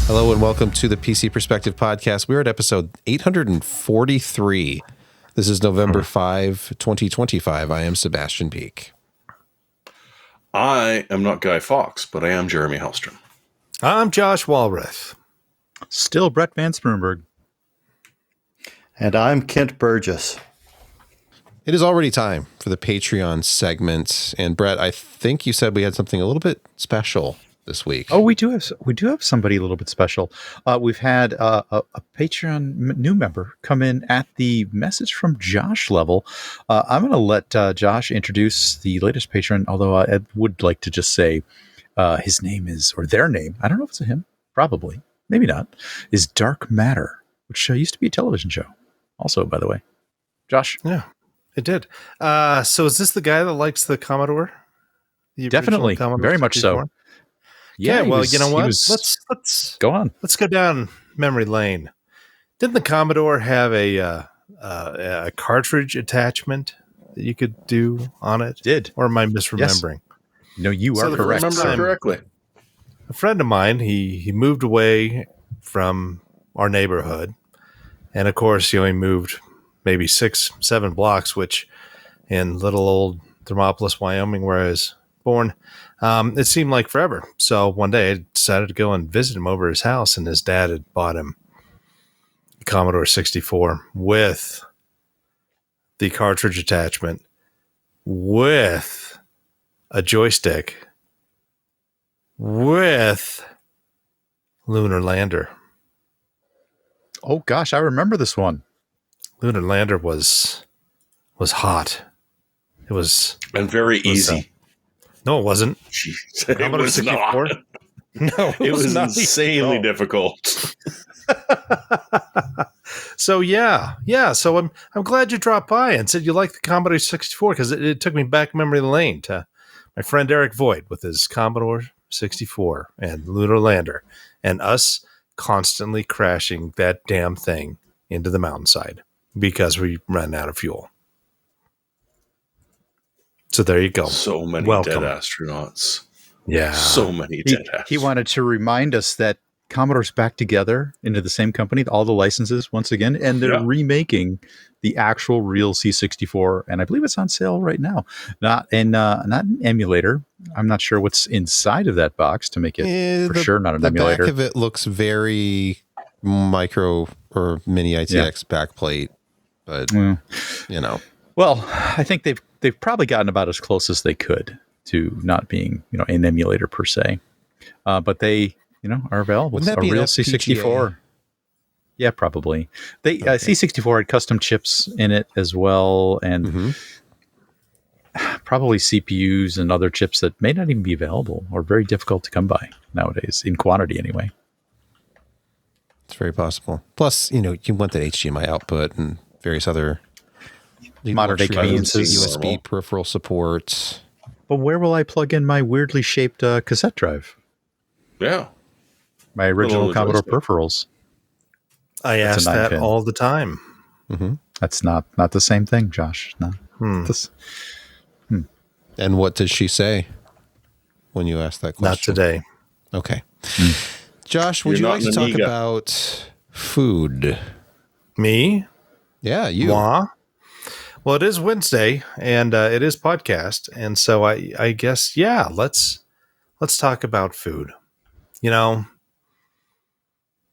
Hello and welcome to the PC Perspective Podcast. We're at episode 843. This is November 5, 2025. I am Sebastian Peak. I am not Guy Fawkes, but I am Jeremy Hellstrom. I'm Josh Walrath. Still Brett Van Spoonberg. And I'm Kent Burgess. It is already time for the Patreon segment. And Brett, I think you said we had something a little bit special this week. Oh, we do have somebody a little bit special. We've had a Patreon new member come in at the message from Josh level. I'm going to let Josh introduce the latest patron, although I would like to just say his name is, or their name, I don't know if it's a him, probably, maybe not, is Dark Matter, which used to be a television show also, by the way. Josh? Yeah, it did. So is this the guy that likes the Commodore? The Definitely, Commodore very 64? much so. Yeah, well, you know what? Let's go on. Let's go down memory lane. Didn't the Commodore have a cartridge attachment that you could do on it? Did. Or am I misremembering? Yes. No, you are correct. Remember correctly. A friend of mine, he moved away from our neighborhood, and of course, he moved maybe 6-7 blocks, which in little old Thermopolis, Wyoming, where I was born, it seemed like forever. So one day I decided to go and visit him over his house, and his dad had bought him a Commodore 64 with the cartridge attachment, with a joystick, with Lunar Lander. Oh gosh, I remember this one. Lunar Lander was hot. It was and very easy. No, it wasn't. Jeez, it was 64? not. No, It was not insanely no. difficult. So yeah. So I'm glad you dropped by and said you like the Commodore 64, because it took me back memory lane to my friend Eric Voigt with his Commodore 64 and Lunar Lander, and us constantly crashing that damn thing into the mountainside because we ran out of fuel. So there you go. So many Welcome. dead astronauts. Yeah. So many dead astronauts. He wanted to remind us that Commodore's back together into the same company, all the licenses once again, and they're remaking the actual real C64, and I believe it's on sale right now. Not an emulator. I'm not sure what's inside of that box to make it sure not an emulator. The back of it looks very micro or mini ITX backplate, but you know. Well, I think they've probably gotten about as close as they could to not being, an emulator per se. But they, are available. Wouldn't that a be real an C64. FPGA? Yeah, probably. They C64 had custom chips in it as well, and probably CPUs and other chips that may not even be available or very difficult to come by nowadays, in quantity anyway. It's very possible. Plus, you want that HDMI output and various other modern day conveniences, USB peripheral support. But where will I plug in my weirdly shaped cassette drive? Yeah. My original Commodore peripherals. I ask that all the time. Mm-hmm. That's not the same thing, Josh. No. And what did she say when you asked that question? Not today. Okay. Josh, would you like to talk about food? Me? Yeah, you. Moi? Well, it is Wednesday, and it is podcast, and so I guess let's talk about food.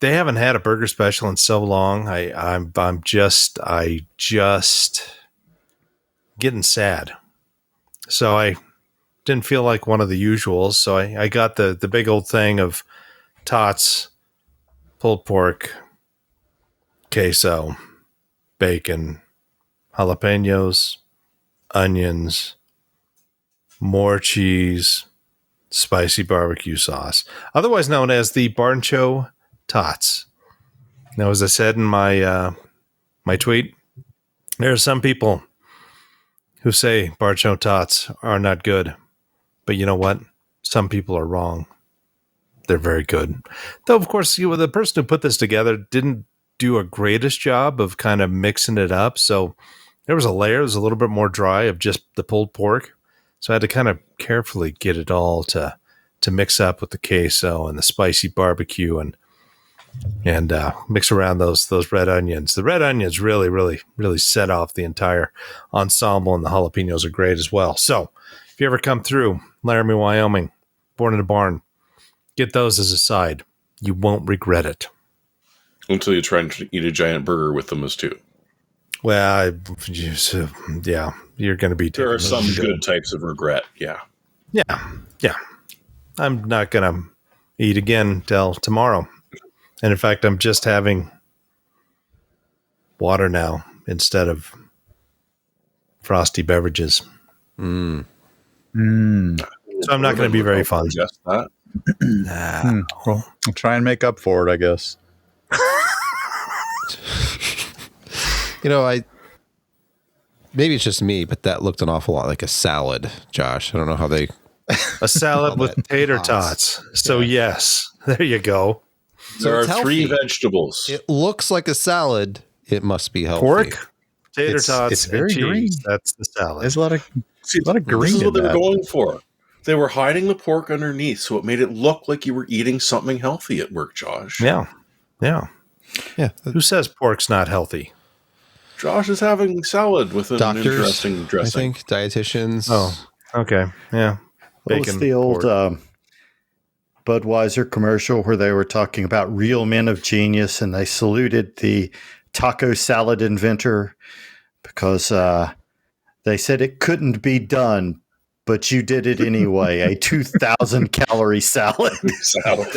They haven't had a burger special in so long. I'm just getting sad. So I didn't feel like one of the usuals. So I got the big old thing of tots, pulled pork, queso, bacon, jalapenos, onions, more cheese, spicy barbecue sauce, otherwise known as the Barncho Tots. Now, as I said in my my tweet, there are some people who say Barncho Tots are not good, but you know what? Some people are wrong. They're very good. Though, of course, the person who put this together didn't do a greatest job of kind of mixing it up. So there was a layer that was a little bit more dry of just the pulled pork. So I had to kind of carefully get it all to mix up with the queso and the spicy barbecue. And and mix around those red onions. The red onions really set off the entire ensemble, and the jalapenos are great as well. So if you ever come through Laramie, Wyoming, born in a barn, get those as a side. You won't regret it. Until you try and eat a giant burger with them as too. Well, yeah, you're going to be. There are some good types of regret. Yeah. Yeah. I'm not going to eat again till tomorrow. And in fact, I'm just having water now instead of frosty beverages. So I'm not going to be very fun. Just that. Well, I'll try and make up for it, I guess. Maybe it's just me, but that looked an awful lot like a salad, Josh. I don't know how they... A salad with tater tots. So yes, there you go. There it's are three healthy. vegetables. It looks like a salad. It must be healthy. Pork, tater tots, It's very and cheese. green. That's the salad. There's a lot of green This is in what they were that. going for. They were hiding the pork underneath, so it made it look like you were eating something healthy at work, Josh. Yeah. Yeah. Who says pork's not healthy? Josh is having salad with an Doctors, interesting I dressing. think, dietitians. Oh, okay. Yeah. What was Bacon, the old pork. Budweiser commercial where they were talking about real men of genius and they saluted the taco salad inventor because they said it couldn't be done, but you did it anyway. A 2,000 calorie salad. Salad.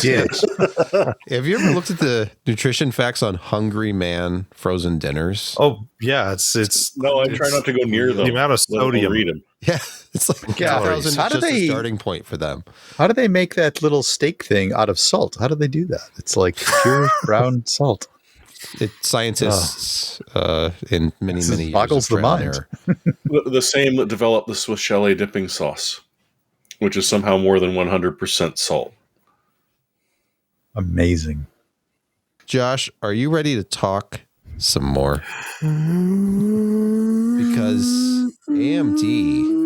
Yeah. Have you ever looked at the nutrition facts on Hungry Man frozen dinners? Oh, yeah. It's No, I try not to go near them. the amount of Let alone sodium. read them. Yeah, it's like Calories. 2,000 How is do just they- a starting point for them. How do they make that little steak thing out of salt? How do they do that? It's like pure brown salt. Scientists in many years boggles of the trial and mind. error. The same that developed the Swiss chalet dipping sauce, which is somehow more than 100% salt. Amazing. Josh, are you ready to talk some more? Because AMD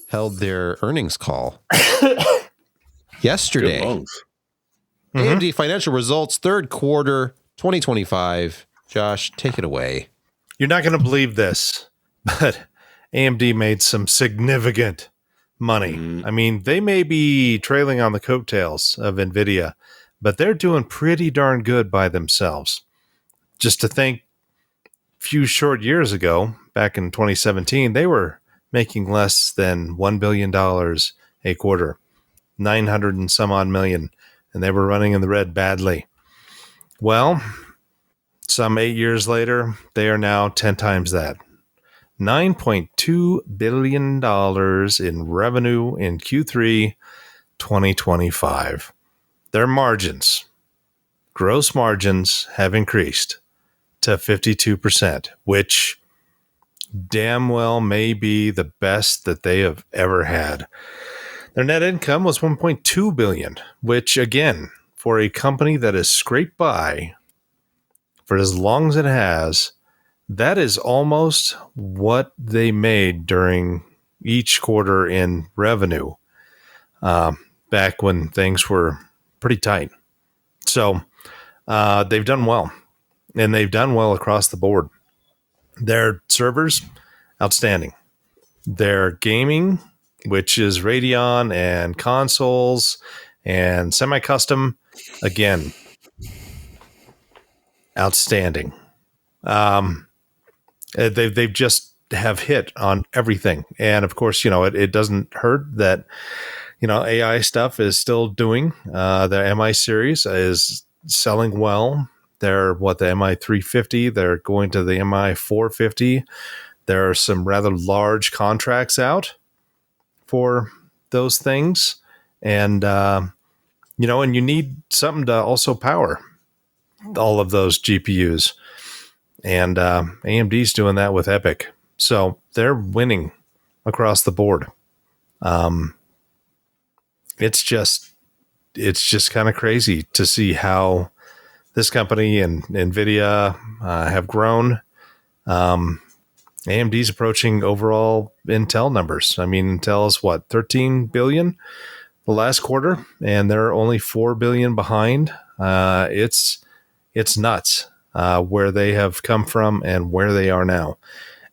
held their earnings call yesterday. Good lungs. AMD financial results, third quarter 2025. Josh, take it away. You're not going to believe this, but AMD made some significant money. I mean, they may be trailing on the coattails of NVIDIA, but they're doing pretty darn good by themselves. Just to think, a few short years ago, back in 2017, they were making less than $1 billion a quarter, 900 and some odd million, and they were running in the red badly. Well, some 8 years later, they are now 10 times that. $9.2 billion in revenue in Q3 2025. Their margins, gross margins, have increased to 52%, which damn well may be the best that they have ever had. Their net income was $1.2 billion, which again, for a company that has scraped by for as long as it has, that is almost what they made during each quarter in revenue back when things were pretty tight. So they've done well, and they've done well across the board. Their servers, outstanding. Their gaming, which is Radeon and consoles and semi-custom, again, outstanding. They've just have hit on everything. And of course, it doesn't hurt that, AI stuff is still doing. The MI series is selling well. They're the MI 350. They're going to the MI 450. There are some rather large contracts out for those things. And, and you need something to also power all of those GPUs. And AMD's doing that with Epic. So they're winning across the board. It's just kind of crazy to see how this company and NVIDIA have grown. AMD's approaching overall Intel numbers. I mean, Intel's 13 billion. the last quarter, and they're only $4 billion behind. It's nuts where they have come from and where they are now.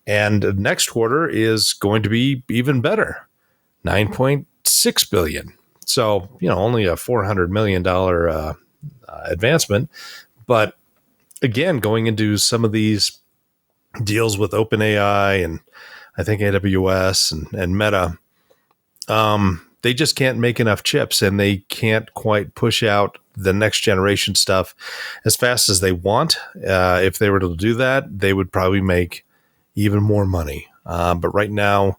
And next quarter is going to be even better, $9.6 billion. So, only a $400 million advancement. But again, going into some of these deals with OpenAI and I think AWS and Meta, they just can't make enough chips, and they can't quite push out the next generation stuff as fast as they want. If they were to do that, they would probably make even more money. But right now,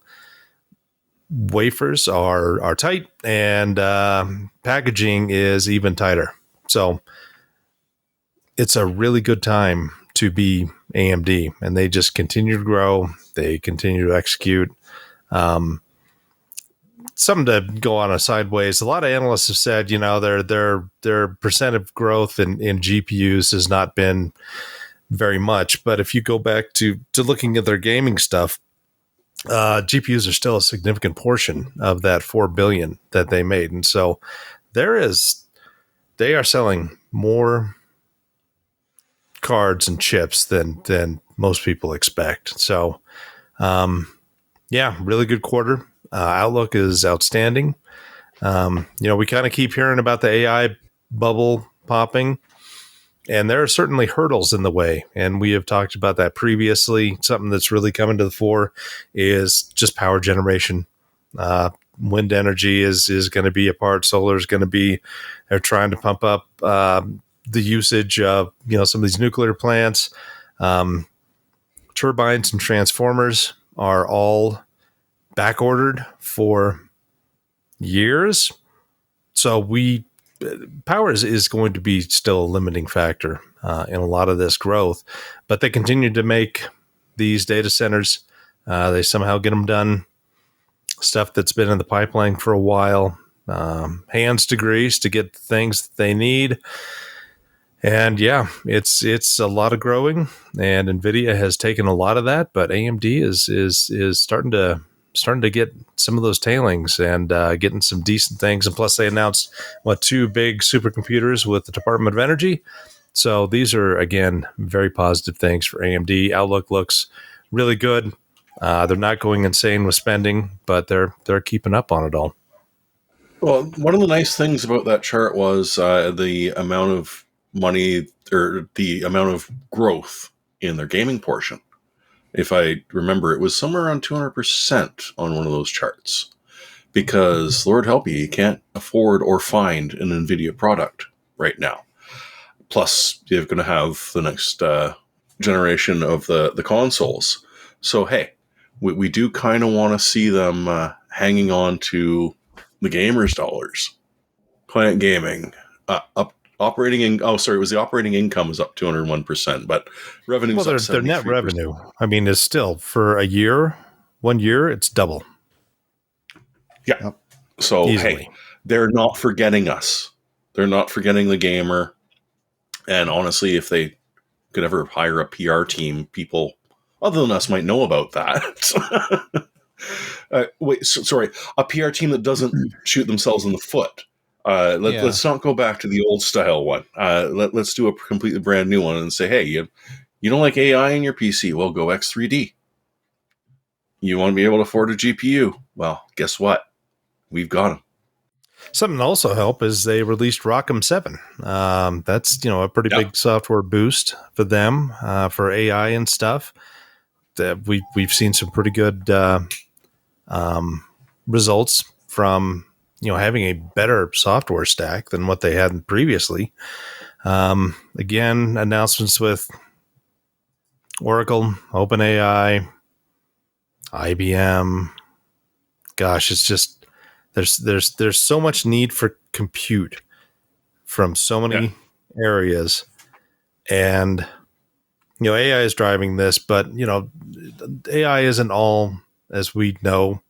wafers are tight, and packaging is even tighter. So it's a really good time to be AMD, and they just continue to grow. They continue to execute. Something to go on a sideways. A lot of analysts have said, their percent of growth in GPUs has not been very much. But if you go back to looking at their gaming stuff, GPUs are still a significant portion of that 4 billion that they made. And so they are selling more cards and chips than most people expect. So, really good quarter. Outlook is outstanding. We kind of keep hearing about the AI bubble popping, and there are certainly hurdles in the way. And we have talked about that previously. Something that's really coming to the fore is just power generation. Wind energy is going to be a part. Solar is going to be. They're trying to pump up the usage of some of these nuclear plants. Turbines and transformers are all back ordered for years. So power is going to be still a limiting factor in a lot of this growth, but they continue to make these data centers. They somehow get them done. Stuff that's been in the pipeline for a while, hands to grease to get the things that they need. And it's a lot of growing, and NVIDIA has taken a lot of that, but AMD is starting to get some of those tailings and getting some decent things. And plus they announced 2 big supercomputers with the Department of Energy. So these are, again, very positive things for AMD. Outlook looks really good. They're not going insane with spending, but they're keeping up on it all. Well, one of the nice things about that chart was the amount of money or the amount of growth in their gaming portion. If I remember, it was somewhere around 200% on one of those charts. Because, Lord help you can't afford or find an NVIDIA product right now. Plus, you're going to have the next generation of the consoles. So, hey, we do kind of want to see them hanging on to the gamers' dollars. Client gaming, operating it was the operating income is up 201%, but revenue is up 73%. Their net revenue, is still for 1 year, it's double. Yeah. Yep. So, easily. Hey, they're not forgetting us. They're not forgetting the gamer. And honestly, if they could ever hire a PR team, people other than us might know about that. Sorry, a PR team that doesn't shoot themselves in the foot. Let's not go back to the old style one. Let's do a completely brand new one and say, hey, you don't like AI in your PC? Well, go X3D. You want to be able to afford a GPU? Well, guess what? We've got them. Something to also help is they released ROCm 7. That's a pretty big software boost for them for AI and stuff. That we've seen some pretty good results from having a better software stack than what they had previously. Again, announcements with Oracle, OpenAI, IBM. Gosh, it's just there's so much need for compute from so many areas, and AI is driving this, but AI isn't all as we know.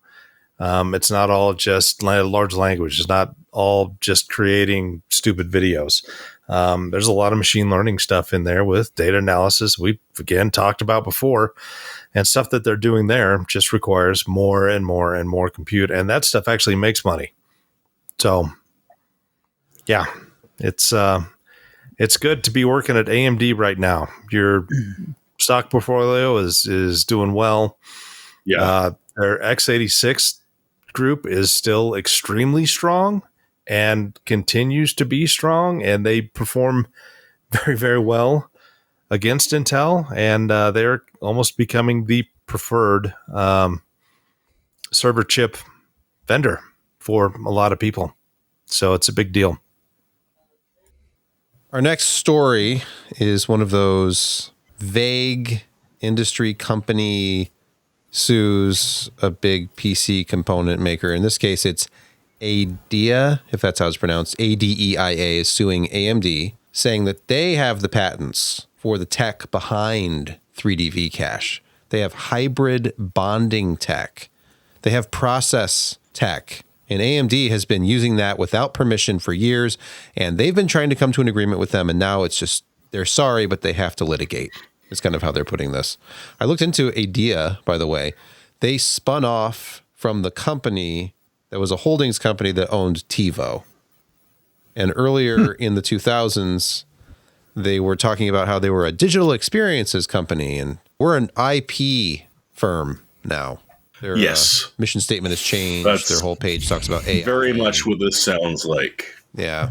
It's not all just large language. It's not all just creating stupid videos. There's a lot of machine learning stuff in there with data analysis we've, again, talked about before. And stuff that they're doing there just requires more and more and more compute. And that stuff actually makes money. So, yeah, it's good to be working at AMD right now. Your stock portfolio is doing well. Yeah. Their x86 group is still extremely strong and continues to be strong, and they perform very, very well against Intel, and they're almost becoming the preferred server chip vendor for a lot of people. So it's a big deal. Our next story is one of those vague industry company sues a big PC component maker. In this case, it's ADEIA, if that's how it's pronounced. ADEIA is suing AMD, saying that they have the patents for the tech behind 3D V-Cache. They have hybrid bonding tech. They have process tech. And AMD has been using that without permission for years, and they've been trying to come to an agreement with them, and now it's just, they're sorry, but they have to litigate. It's kind of how they're putting this. I looked into ADEIA, by the way. They spun off from the company that was a holdings company that owned TiVo. And earlier in the 2000s, they were talking about how they were a digital experiences company, and we're an IP firm now. Their mission statement has changed. Their whole page talks about AI. Very much what this sounds like. Yeah.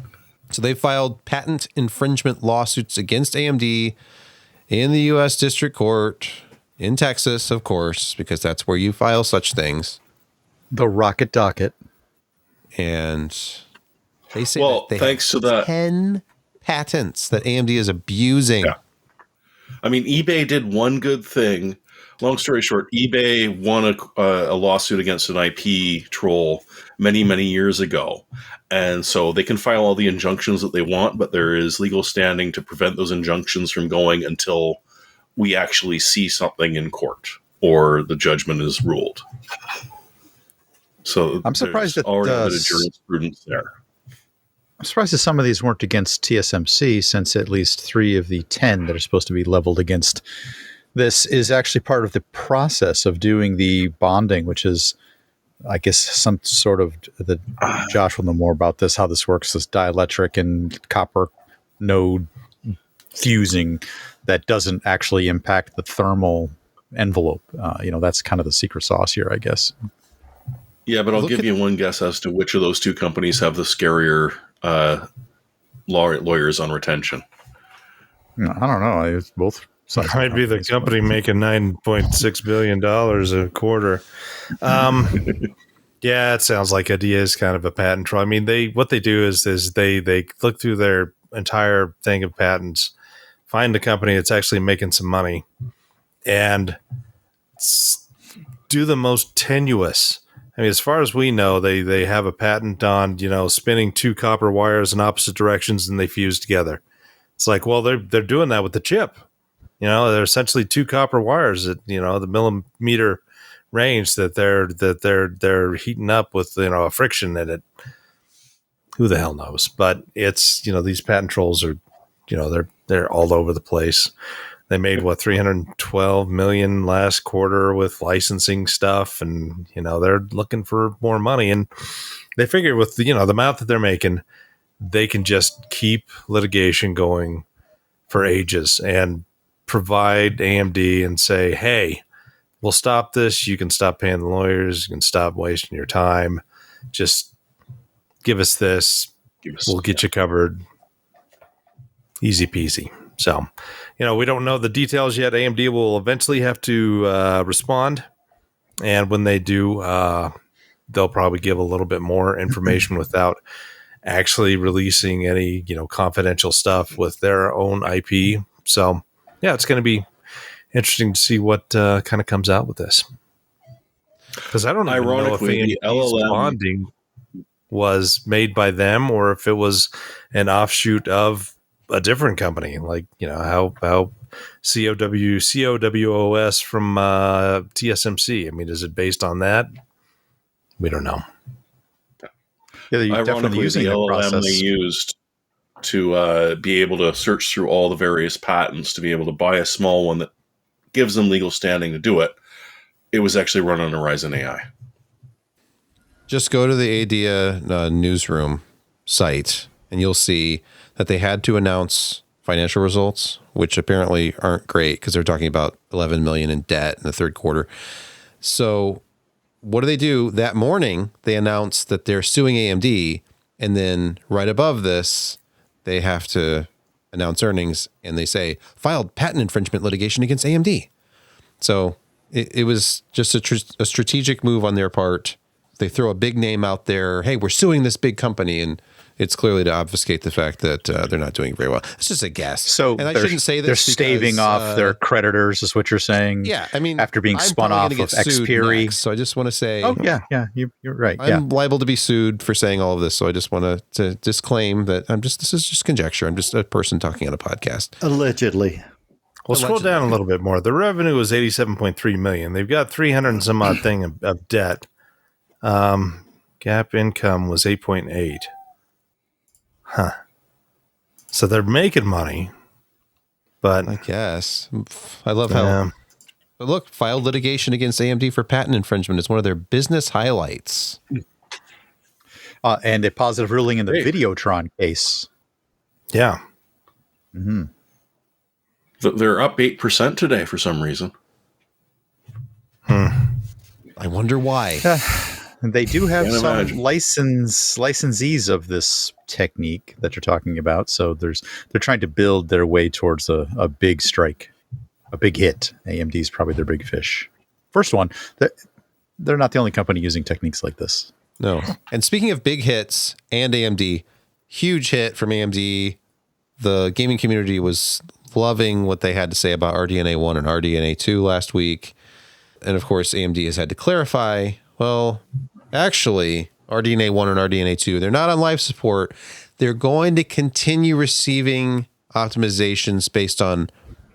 So they filed patent infringement lawsuits against AMD in the U.S. District Court in Texas, of course, because that's where you file such things. The Rocket Docket. And they say well, that they thanks have to that 10 patents that AMD is abusing. Yeah. I mean, eBay did one good thing. Long story short, eBay won a lawsuit against an IP troll many, many years ago. And so they can file all the injunctions that they want, but there is legal standing to prevent those injunctions from going until we actually see something in court or the judgment is ruled. So I'm surprised that already a bit of jurisprudence there. I'm surprised that some of these weren't against TSMC, since at least 3 of the 10 that are supposed to be leveled against this is actually part of the process of doing the bonding, which is, I guess, some sort of Josh will know more about this, how this works, this dielectric and copper node fusing that doesn't actually impact the thermal envelope. That's kind of the secret sauce here, I guess. Yeah, but I'll give you one guess as to which of those two companies have the scarier lawyers on retention. I don't know. It's both. Might be the company making $9.6 billion a quarter. Yeah, it sounds like ADEIA is kind of a patent troll. I mean, what they do is they look through their entire thing of patents, find a company that's actually making some money, and do the most tenuous. I mean, as far as we know, they have a patent on, spinning 2 copper wires in opposite directions and they fuse together. It's like, well, they're doing that with the chip. They're essentially 2 copper wires at, the millimeter range that they're heating up with, a friction in it. Who the hell knows? But it's, these patent trolls are, they're all over the place. They made $312 million last quarter with licensing stuff, and they're looking for more money. And they figure with the amount that they're making, they can just keep litigation going for ages and provide AMD and say, hey, we'll stop this. You can stop paying the lawyers. You can stop wasting your time. Just give us this. We'll get you covered. Easy peasy. So, we don't know the details yet. AMD will eventually have to respond. And when they do, they'll probably give a little bit more information without actually releasing any, confidential stuff with their own IP. So, yeah, it's going to be interesting to see what kind of comes out with this. Because I don't even know if AMD's bonding was made by them or if it was an offshoot of a different company, like how COWOS from TSMC. I mean, is it based on that? We don't know. Yeah, they're definitely using the LLM process. they used to be able to search through all the various patents to be able to buy a small one that gives them legal standing to do it. It was actually run on Horizon AI. Just go to the ADIA newsroom site, and you'll see that they had to announce financial results, which apparently aren't great because they're talking about 11 million in debt in the third quarter. So what do? That morning, they announced that they're suing AMD, and then right above this, they have to announce earnings, and they say, filed patent infringement litigation against AMD. So it was just a strategic move on their part. They throw a big name out there. Hey, we're suing this big company, and it's clearly to obfuscate the fact that they're not doing very well. It's just a guess. So and I shouldn't say this. They're staving off their creditors, is what you're saying. Yeah, I mean, after being I'm spun off probably of gonna get sued Xperi. next, so I just want to say, Oh yeah, you're right. I'm liable to be sued for saying all of this. So I just want to disclaim that this is just conjecture. I'm just a person talking on a podcast. Allegedly. Well, scroll down a little bit more. The revenue was 87.3 million. They've got 300 and some odd thing of debt. Gap income was 8.8. Huh. So they're making money, but I guess I love how. But look, filed litigation against AMD for patent infringement is one of their business highlights. And a positive ruling in the Videotron case. Yeah. Mm-hmm. They're up 8% today for some reason. I wonder why. They do have Can't some imagine. licensees of this technique that you're talking about. So they're trying to build their way towards a big strike, a big hit. AMD is probably their big fish. First one. They're not the only company using techniques like this. No. And speaking of big hits and AMD, huge hit from AMD. The gaming community was loving what they had to say about RDNA 1 and RDNA 2 last week. And of course, AMD has had to clarify, well, actually, RDNA 1 and RDNA 2, they're not on live support. They're going to continue receiving optimizations based on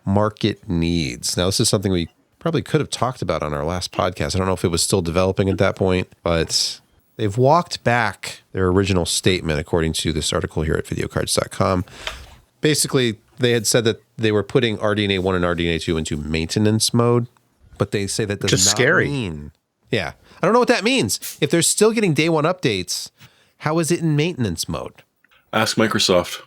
market needs. Now, this is something we probably could have talked about on our last podcast. I don't know if it was still developing at that point, but they've walked back their original statement, according to this article here at videocards.com. Basically, they had said that they were putting RDNA 1 and RDNA 2 into maintenance mode, but they say that does Just not scary. mean... Yeah. I don't know what that means. If they're still getting day one updates, how is it in maintenance mode? Ask Microsoft.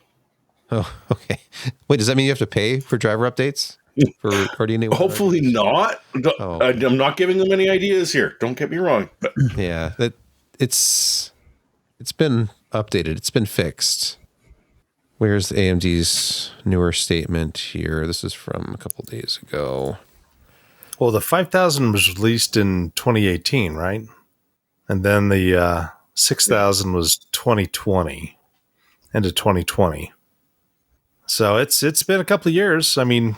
Oh, okay. Wait, does that mean you have to pay for driver updates for RDNA 1? Hopefully not. Oh. I'm not giving them any ideas here. Don't get me wrong. But Yeah, it's been updated. It's been fixed. Where's AMD's newer statement here? This is from a couple days ago. well, the 5000 was released in 2018, right? And then the 6000 was 2020, end of 2020. So it's been a couple of years. I mean,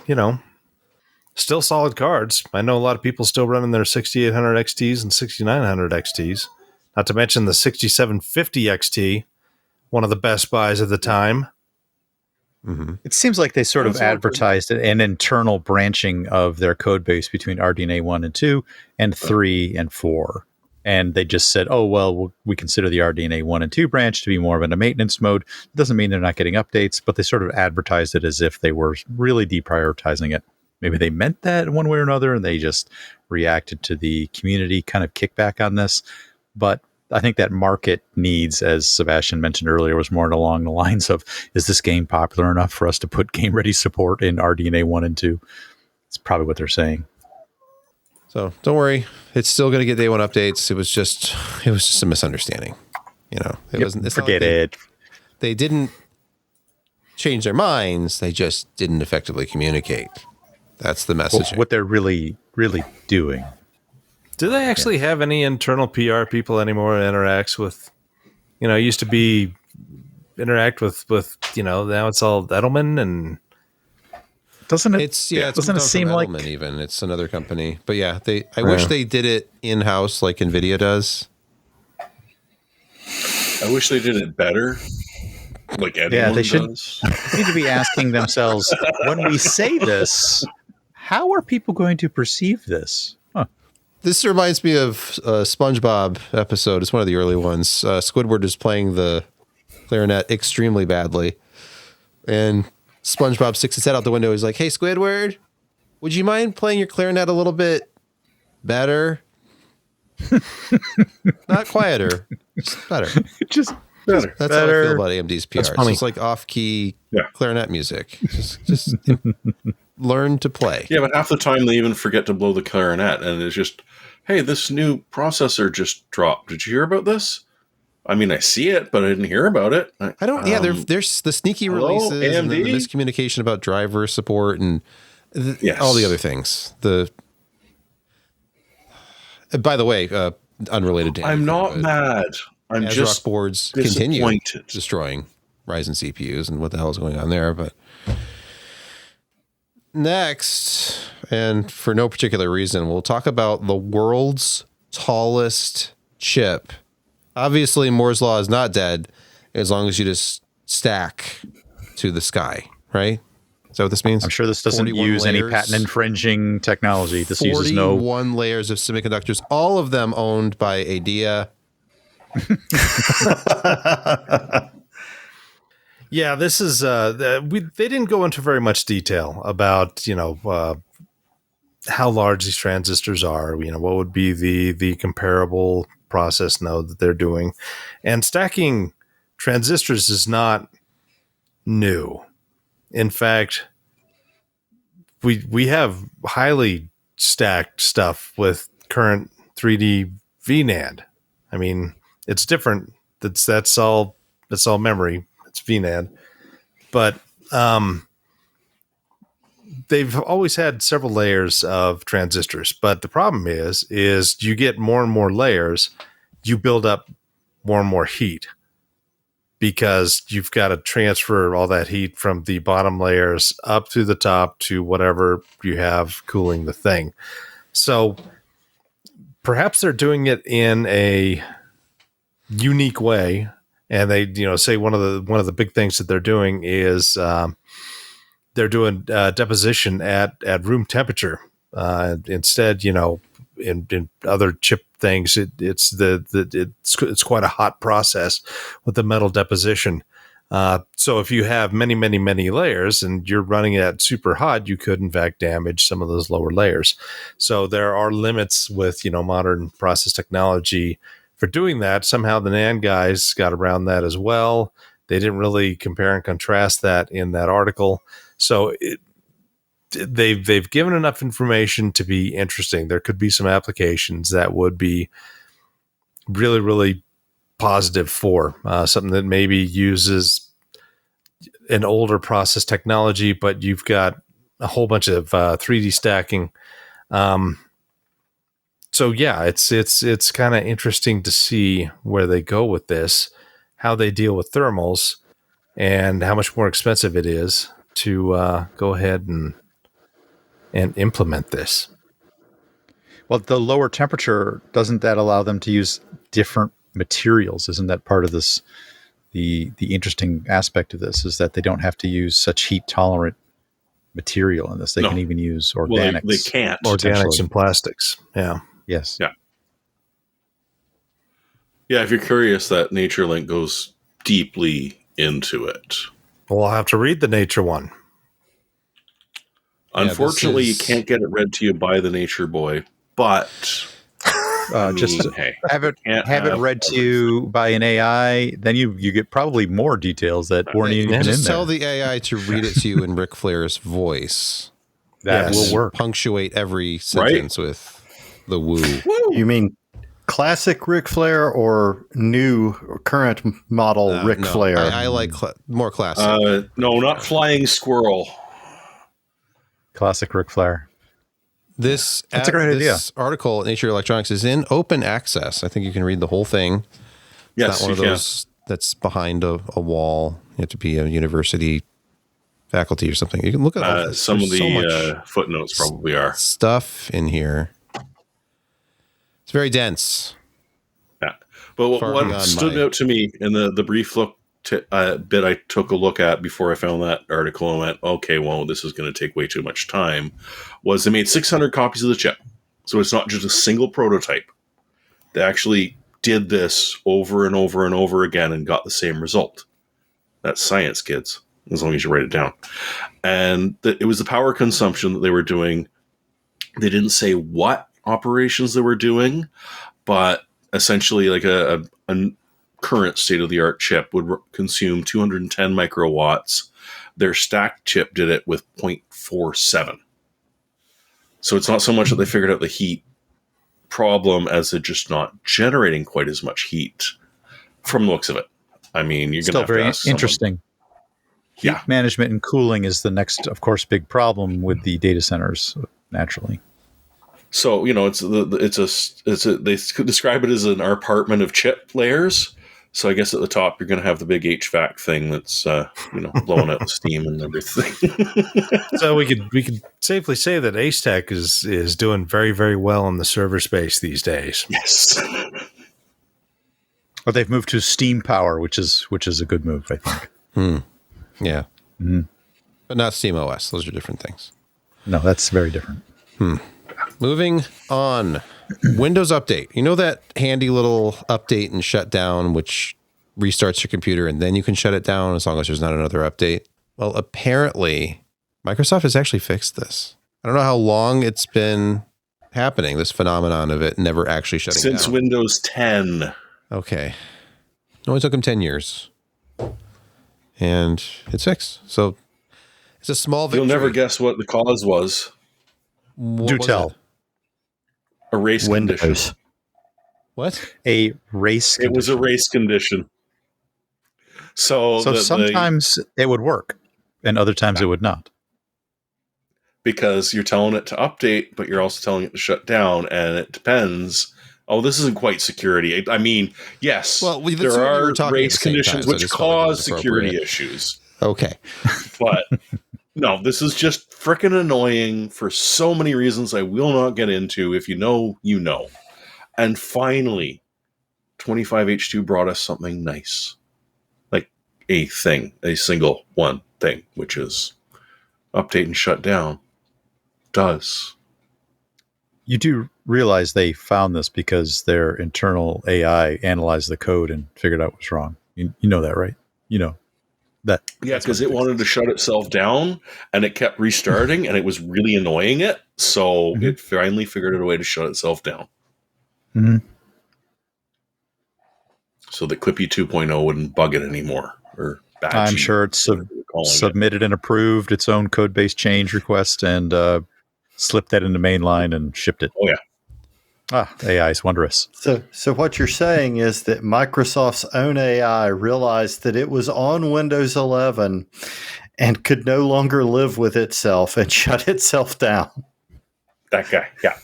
still solid cards. I know a lot of people still running their 6800 XTs and 6900 XTs. Not to mention the 6750 XT, one of the best buys at the time. Mm-hmm. It seems like they sort of That's all good. advertised an internal branching of their code base between RDNA 1 and 2 and 3 and 4. And they just said, oh, well, we consider the RDNA 1 and 2 branch to be more of in a maintenance mode. It doesn't mean they're not getting updates, but they sort of advertised it as if they were really deprioritizing it. Maybe they meant that one way or another, and they just reacted to the community kind of kickback on this. But I think that market needs, as Sebastian mentioned earlier, was more along the lines of, is this game popular enough for us to put game-ready support in RDNA 1 and 2? It's probably what they're saying. So don't worry, it's still going to get day one updates. It was just a misunderstanding. It wasn't. It's not like Forget it. They didn't change their minds. They just didn't effectively communicate. That's the message. What they're really, really doing. Do they actually have any internal PR people anymore that interacts with, it used to be interact with, now it's all Edelman and Doesn't it? It's doesn't it seem like Edelman even? It's another company, but yeah, I wish they did it in house like NVIDIA does. I wish they did it better. Like anyone they should- does. need to be asking themselves, when we say this, how are people going to perceive this? Huh. This reminds me of a SpongeBob episode. It's one of the early ones. Squidward is playing the clarinet extremely badly, and SpongeBob sticks his head out the window. He's like, "Hey, Squidward, would you mind playing your clarinet a little bit better?" Not quieter, just better. Just Better. That's how I feel about AMD's PR. That's It's funny. just like off-key Yeah. clarinet music. Just learn to play. Yeah, but half the time they even forget to blow the clarinet, and it's just, hey, this new processor just dropped. Did you hear about this? I mean, I see it, but I didn't hear about it. I don't. Yeah, there's the sneaky hello, releases and then the AMD? miscommunication about driver support and Yes. all the other things. By the way, unrelated to I'm anything, not but mad. I'm ASRock just boards continue disappointed. destroying Ryzen CPUs and what the hell is going on there. But next, and for no particular reason, we'll talk about the world's tallest chip. Obviously, Moore's Law is not dead as long as you just stack to the sky, right? Is that what this means? I'm sure this doesn't 41 use any layers. patent infringing technology. This uses no. 41 layers of semiconductors, all of them owned by ADIA. Yeah, this is they didn't go into very much detail about how large these transistors are. What would be the comparable process node that they're doing, and stacking transistors is not new. In fact, we have highly stacked stuff with current 3D VNAND. I mean, it's different. That's all memory. It's VNAND, but they've always had several layers of transistors. But the problem is you get more and more layers, you build up more and more heat because you've got to transfer all that heat from the bottom layers up to the top to whatever you have cooling the thing. So perhaps they're doing it in a unique way. And they, say one of the big things that they're doing is they're doing deposition at room temperature instead. In other chip things, it's quite a hot process with the metal deposition. So if you have many layers and you're running it at super hot, you could in fact damage some of those lower layers. So there are limits with modern process technology for doing that. Somehow the NAND guys got around that as well. They didn't really compare and contrast that in that article. So they've given enough information to be interesting. There could be some applications that would be really, really positive for something that maybe uses an older process technology, but you've got a whole bunch of 3D stacking. So yeah, it's kind of interesting to see where they go with this, how they deal with thermals, and how much more expensive it is to go ahead and implement this. Well, the lower temperature, doesn't that allow them to use different materials? Isn't that part of this? The interesting aspect of this is that they don't have to use such heat tolerant material in this. They can even use organics. Well, they can't. Organics and plastics. Yeah. Yes. Yeah. Yeah, if you're curious, that Nature link goes deeply into it. We'll have to read the Nature one. Unfortunately, you can't get it read to you by the Nature Boy, but Just hey, have it read to you by an AI. Then you get probably more details that weren't even in Just there. tell the AI to read it to you in Ric Flair's voice. That Yes. will work. Punctuate every sentence with the woo. You mean classic Ric Flair or new or current model Ric No, Flair? I like more classic. no, not flying squirrel. Classic Ric Flair. This That's a great this article at Nature Electronics is in open access. I think you can read the whole thing. It's Yes, not one you of those that's behind a wall. You have to be a university faculty or something. You can look at all this. Some of There's so much the footnotes probably are. stuff in here. It's very dense. Yeah. But Far what beyond stood my- out to me in the brief look bit I took a look at before I found that article and went, okay, well, this is going to take way too much time, was they made 600 copies of the chip. So it's not just a single prototype. They actually did this over and over and over again and got the same result. That's science, kids, as long as you write it down. And it was the power consumption that they were doing. They didn't say what operations they were doing, but essentially like a current state-of-the-art chip would consume 210 microwatts. Their stacked chip did it with 0.47. So it's not so much that they figured out the heat problem as it just not generating quite as much heat from the looks of it. I mean, you're going to have very to ask interesting. Heat management and cooling is the next, of course, big problem with the data centers, naturally. So, you know, they describe it as an apartment of chip layers. So I guess at the top, you're going to have the big HVAC thing that's, blowing out the steam and everything. So we could safely say that Asetek is doing very, very well in the server space these days. Yes. But they've moved to steam power, which is a good move, I think. Yeah. But not SteamOS. Those are different things. No, that's very different. Moving on. Windows Update. You know that handy little update and shutdown, which restarts your computer and then you can shut it down as long as there's not another update? Well, apparently, Microsoft has actually fixed this. I don't know how long it's been happening, this phenomenon of it never actually shutting down. Since Windows 10. Okay. It only took them 10 years. And it's fixed. So it's a small victory. You'll never guess what the cause was. Do tell. A race condition. Windows. What? A race condition. It was a race condition. So sometimes it would work, and other times it would not. Because you're telling it to update, but you're also telling it to shut down, and it depends. Oh, this isn't quite security. I mean, yes, there are race conditions which cause security issues. Okay. But no, this is just frickin' annoying for so many reasons I will not get into. If you know, you know. And finally, 25H2 brought us something nice. Like a single one thing, which is update and shut down. Does. You do realize they found this because their internal AI analyzed the code and figured out what's wrong. You know that, right? You know that. Yeah, because it wanted to shut itself down and it kept restarting and it was really annoying it. So it finally figured out a way to shut itself down. So that Clippy 2.0 wouldn't bug it anymore. Or I'm sure it's submitted and approved its own code base change request and slipped that into mainline and shipped it. Oh, yeah. AI is wondrous. So what you're saying is that Microsoft's own AI realized that it was on Windows 11 and could no longer live with itself and shut itself down. That guy, yeah.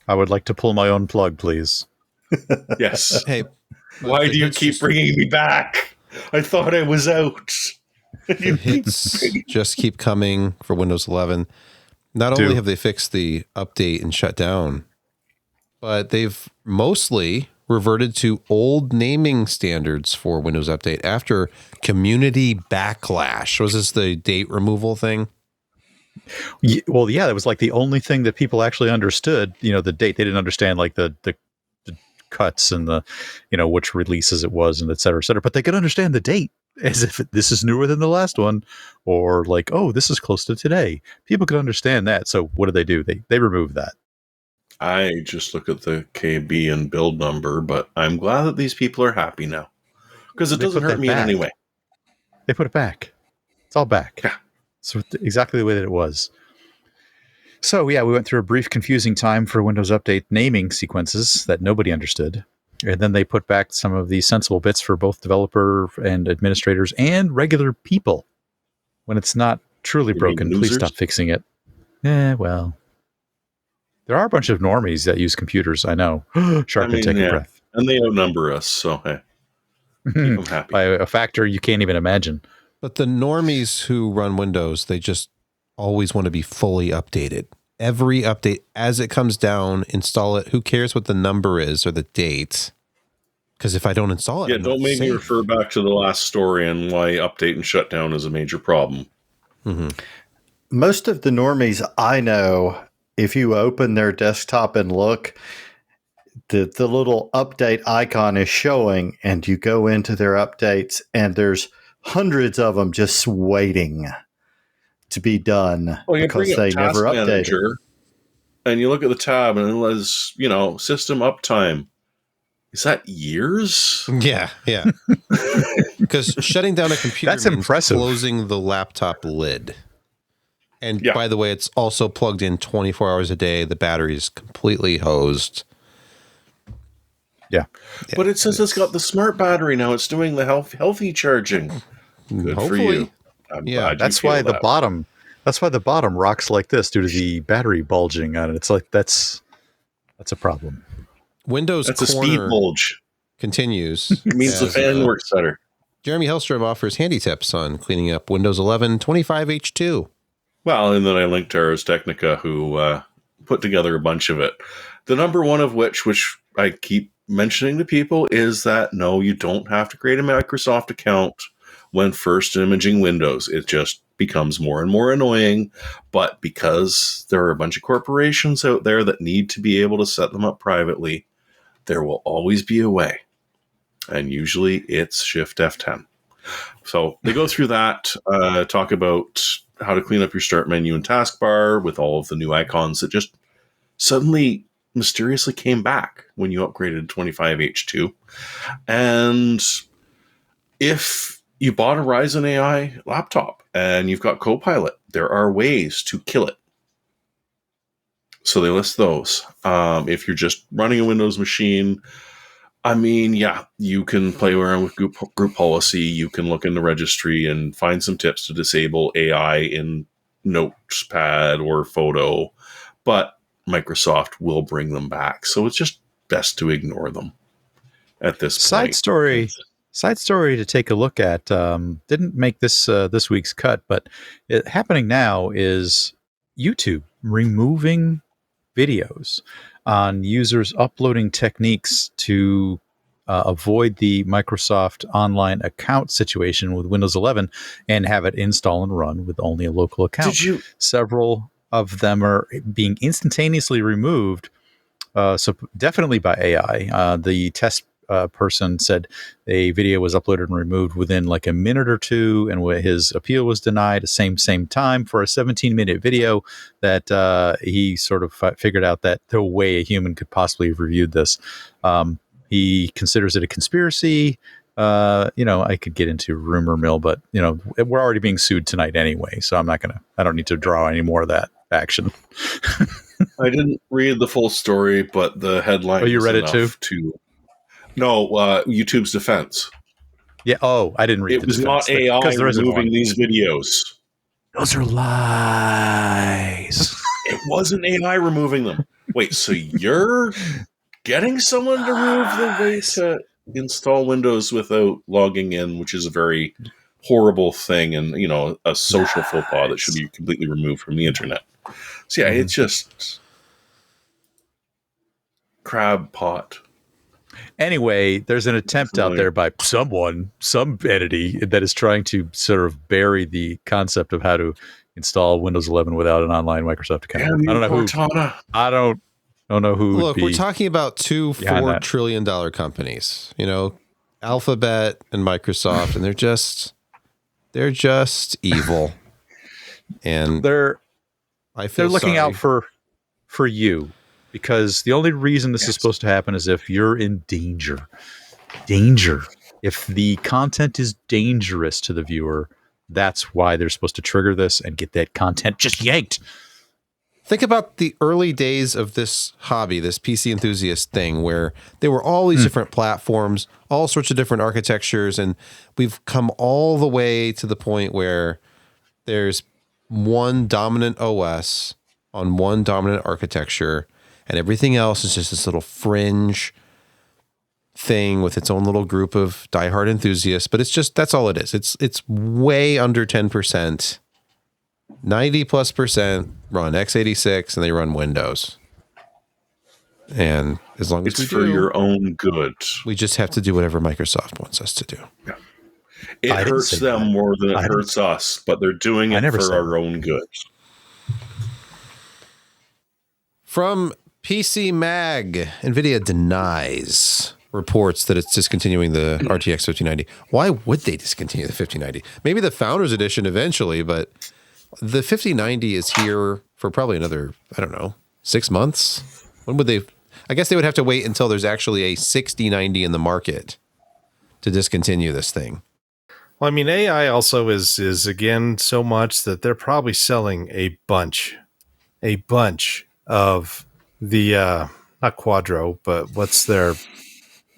I would like to pull my own plug, please. Yes. Hey, why do you keep bringing me back? I thought I was out. Hits just keep coming for Windows 11. Not only have they fixed the update and shut down, but they've mostly reverted to old naming standards for Windows Update after community backlash. Was this the date removal thing? Well, yeah, that was like the only thing that people actually understood. You know, the date. They didn't understand like the cuts and the, which releases it was and et cetera, et cetera. But they could understand the date as if this is newer than the last one, or like, oh, this is close to today. People could understand that. So what do? They removed that. I just look at the KB and build number, but I'm glad that these people are happy now because it doesn't hurt me in any way. They put it back. It's all back. Yeah. So exactly the way that it was. So yeah, we went through a brief, confusing time for Windows Update naming sequences that nobody understood. And then they put back some of the sensible bits for both developer and administrators and regular people. When it's not truly broken, please stop fixing it. Well. There are a bunch of normies that use computers, I know. Shark can take a breath. And they outnumber us, so hey, keep them happy. By a factor you can't even imagine. But the normies who run Windows, they just always want to be fully updated. Every update, as it comes down, install it. Who cares what the number is or the date? Because if I don't install it... Yeah, don't make me refer back to the last story and why update and shutdown is a major problem. Most of the normies I know... If you open their desktop and look, the little update icon is showing, and you go into their updates, and there's hundreds of them just waiting to be done because they never updated. and you look at the tab and it says, system uptime. Is that years? Yeah. Because shutting down a computer That's means impressive. closing the laptop lid. And Yeah. by the way, it's also plugged in 24 hours a day. The battery is completely hosed. Yeah. But it says it's got the smart battery now. It's doing the healthy charging. Good for Hopefully. you. I'm Yeah, glad you That's feel why the that. bottom. That's why the bottom rocks like this due to the battery bulging on it. It's like that's a problem. Windows That's a speed Corner bulge. continues. It means the as, fan works better. Jeremy Hellstrom offers handy tips on cleaning up Windows 11 25H2. Well, and then I linked to Ars Technica, who put together a bunch of it. The number one of which I keep mentioning to people, is that no, you don't have to create a Microsoft account when first imaging Windows. It just becomes more and more annoying. But because there are a bunch of corporations out there that need to be able to set them up privately, there will always be a way. And usually it's Shift F10. So they go through that, talk about how to clean up your start menu and taskbar with all of the new icons that just suddenly mysteriously came back when you upgraded to 25H2. And if you bought a Ryzen AI laptop and you've got Copilot, there are ways to kill it. So they list those. If you're just running a Windows machine, I mean, yeah, you can play around with group policy. You can look in the registry and find some tips to disable AI in Notepad or Photo, but Microsoft will bring them back. So it's just best to ignore them at this point. Side story to take a look at. Didn't make this week's cut, but happening now is YouTube removing videos on users uploading techniques to avoid the Microsoft online account situation with Windows 11 and have it install and run with only a local account. Several of them are being instantaneously removed, so definitely by AI. The test person said a video was uploaded and removed within like a minute or two, and his appeal was denied at the same time for a 17-minute video that he sort of figured out that the way a human could possibly have reviewed this. He considers it a conspiracy. I could get into rumor mill, but we're already being sued tonight anyway, so I don't need to draw any more of that action. I didn't read the full story, but the headline. Oh, you read it too? No, YouTube's defense. Yeah. Oh, I didn't read it. It was not AI removing these videos. Those are lies. It wasn't AI removing them. Wait, so you're getting someone to remove the way to install Windows without logging in, which is a very horrible thing, and a social faux pas that should be completely removed from the internet. So yeah, it's just crab pot. Anyway, there's an attempt out there by some entity that is trying to sort of bury the concept of how to install Windows 11 without an online Microsoft account. Damn, I don't know who. Look, we're talking about two $4 trillion companies, Alphabet and Microsoft, and they're just evil. And they're looking out for you. Because the only reason this is supposed to happen is if you're in danger. If the content is dangerous to the viewer, that's why they're supposed to trigger this and get that content just yanked. Think about the early days of this hobby, this PC enthusiast thing, where there were all these different platforms, all sorts of different architectures, and we've come all the way to the point where there's one dominant OS on one dominant architecture, and everything else is just this little fringe thing with its own little group of diehard enthusiasts. But that's all it is. It's way under 10%. 90+% run x86 and they run Windows. And as long as it's for your own good, we just have to do whatever Microsoft wants us to do. Yeah. It hurts them more than it hurts us, but they're doing it for our own good. From PC Mag, NVIDIA denies reports that it's discontinuing the RTX 5090. Why would they discontinue the 5090? Maybe the Founders Edition eventually, but the 5090 is here for probably another, 6 6 months? When would they? I guess they would have to wait until there's actually a 6090 in the market to discontinue this thing. Well, I mean, AI also is again so much that they're probably selling a bunch of the not Quadro, but what's their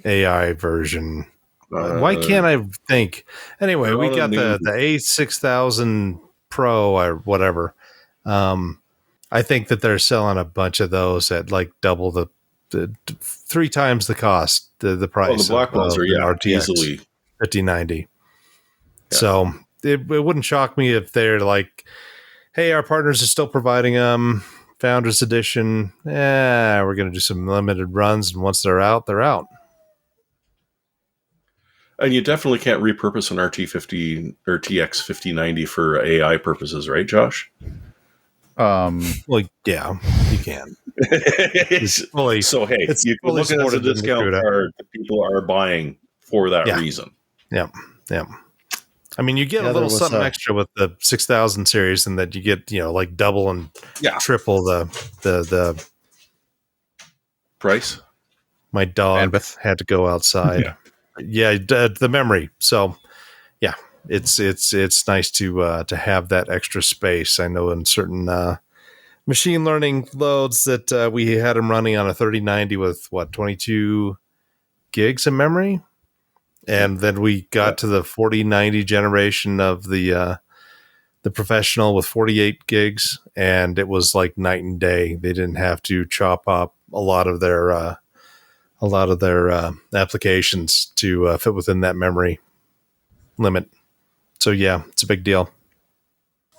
AI version? Why can't I think? Anyway, we got the A6000 Pro or whatever. I think that they're selling a bunch of those at like double the 3 times the cost, the price. Well, the Blackwells are RTX easily 5090. Yeah. So it wouldn't shock me if they're like, hey, our partners are still providing Founders Edition. We're going to do some limited runs, and once they're out, they're out. And you definitely can't repurpose an RT50 or TX 5090 for AI purposes, right, Josh? Well, yeah, you can. So, hey, you can look at it as a discount card that people are buying for that reason. Yeah. I mean, you get a little something extra with the 6000 series, and that you get, like double and triple the price. My dog had to go outside. The memory. So, yeah, it's nice to have that extra space. I know in certain machine learning loads that we had them running on a 3090 with 22 gigs of memory. And then we got to the 4090 generation of the professional with 48 gigs, and it was like night and day. They didn't have to chop up a lot of their applications to fit within that memory limit. So yeah, it's a big deal.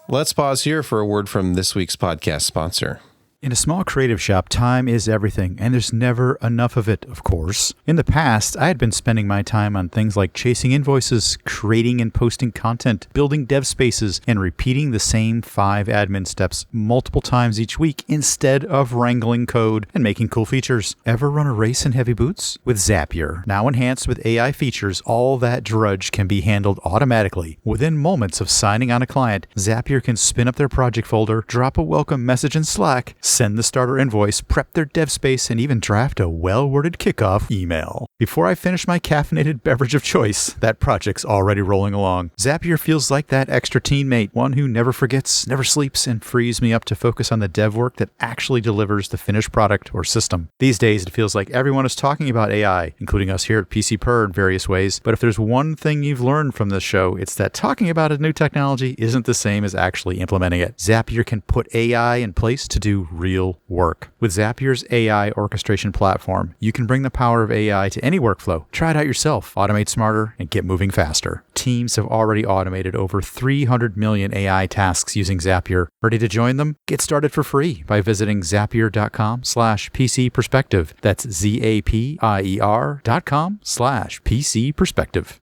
Let's pause here for a word from this week's podcast sponsor. In a small creative shop, time is everything, and there's never enough of it, of course. In the past, I had been spending my time on things like chasing invoices, creating and posting content, building dev spaces, and repeating the same 5 admin steps multiple times each week instead of wrangling code and making cool features. Ever run a race in heavy boots? With Zapier, now enhanced with AI features, all that drudge can be handled automatically. Within moments of signing on a client, Zapier can spin up their project folder, drop a welcome message in Slack, send the starter invoice, prep their dev space, and even draft a well-worded kickoff email. Before I finish my caffeinated beverage of choice, that project's already rolling along. Zapier feels like that extra teammate, one who never forgets, never sleeps, and frees me up to focus on the dev work that actually delivers the finished product or system. These days, it feels like everyone is talking about AI, including us here at PCPer in various ways, but if there's one thing you've learned from this show, it's that talking about a new technology isn't the same as actually implementing it. Zapier can put AI in place to do real work. With Zapier's AI orchestration platform, you can bring the power of AI to any workflow. Try it out yourself. Automate smarter and get moving faster. Teams have already automated over 300 million AI tasks using Zapier. Ready to join them? Get started for free by visiting zapier.com/PC perspective. That's ZAPIER.com/PC perspective.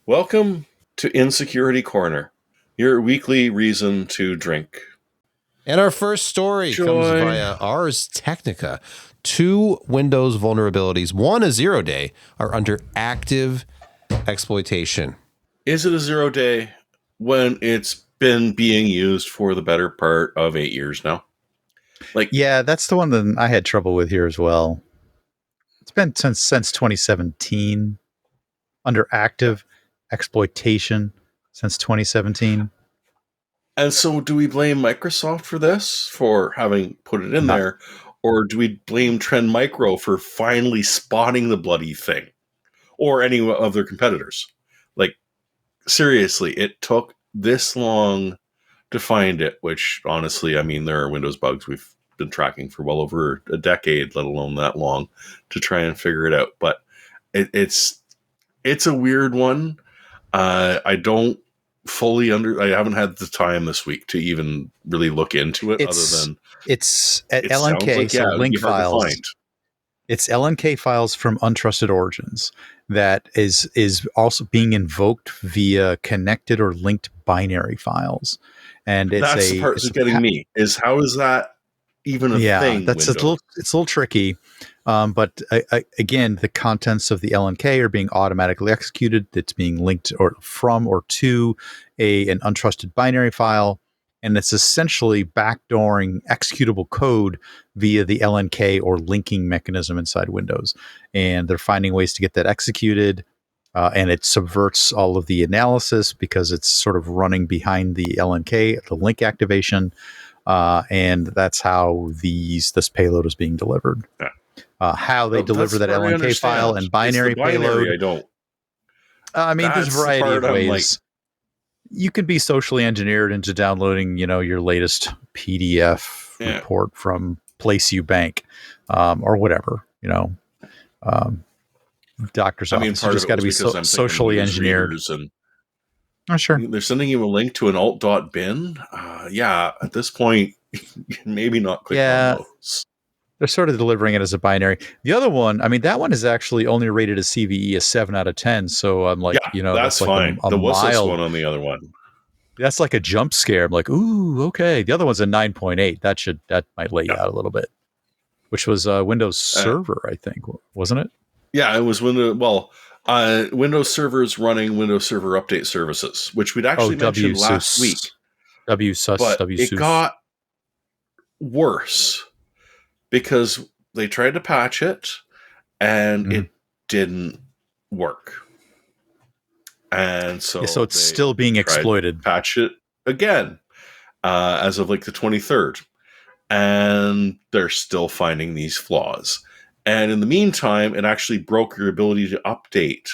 Welcome to Insecurity Corner, your weekly reason to drink. And our first story comes via Ars Technica. 2 Windows vulnerabilities, one a 0-day, are under active exploitation. Is it a 0-day when it's been being used for the better part of 8 years now? Yeah, that's the one that I had trouble with here as well. It's been since 2017 under active exploitation since 2017. And so do we blame Microsoft for this, for having put it in there? Or do we blame Trend Micro for finally spotting the bloody thing? Or any of their competitors? Seriously, it took this long to find it, which honestly, I mean, there are Windows bugs we've been tracking for well over a decade, let alone that long, to try and figure it out. But it's a weird one. I don't fully I haven't had the time this week to even really look into it, it's at LNK, so link files. It's LNK files from untrusted origins that is also being invoked via connected or linked binary files. And that's the part that's getting me, is how is that even a thing? It's a little tricky. But again, the contents of the LNK are being automatically executed. It's being linked or from or to an untrusted binary file. and it's essentially backdooring executable code via the LNK or linking mechanism inside Windows. And they're finding ways to get that executed, and it subverts all of the analysis because it's sort of running behind the LNK, the link activation, and that's how this payload is being delivered. Yeah. How they deliver that LNK file and binary payload. I don't. I mean, there's a variety of ways. You can be socially engineered into downloading, your latest PDF report from Place You Bank, or whatever, doctor's office. You just got to be socially engineered. Oh, sure. They're sending you a link to an alt.bin. At this point, maybe not click on those. They're sort of delivering it as a binary. The other one, I mean, that one is actually only rated as CVE a 7 out of 10. So I'm like, that's like fine. The mild one on the other one. That's like a jump scare. I'm like, ooh, okay. The other one's a 9.8. That might lay you out a little bit. Which was Windows Server, I think, wasn't it? Yeah, it was Windows. Well, Windows Server is running Windows Server Update Services, which we'd actually mentioned last week. It got worse because they tried to patch it and it didn't work. And so it's still being exploited. Patch it again as of like the 23rd. And they're still finding these flaws. And in the meantime, it actually broke your ability to update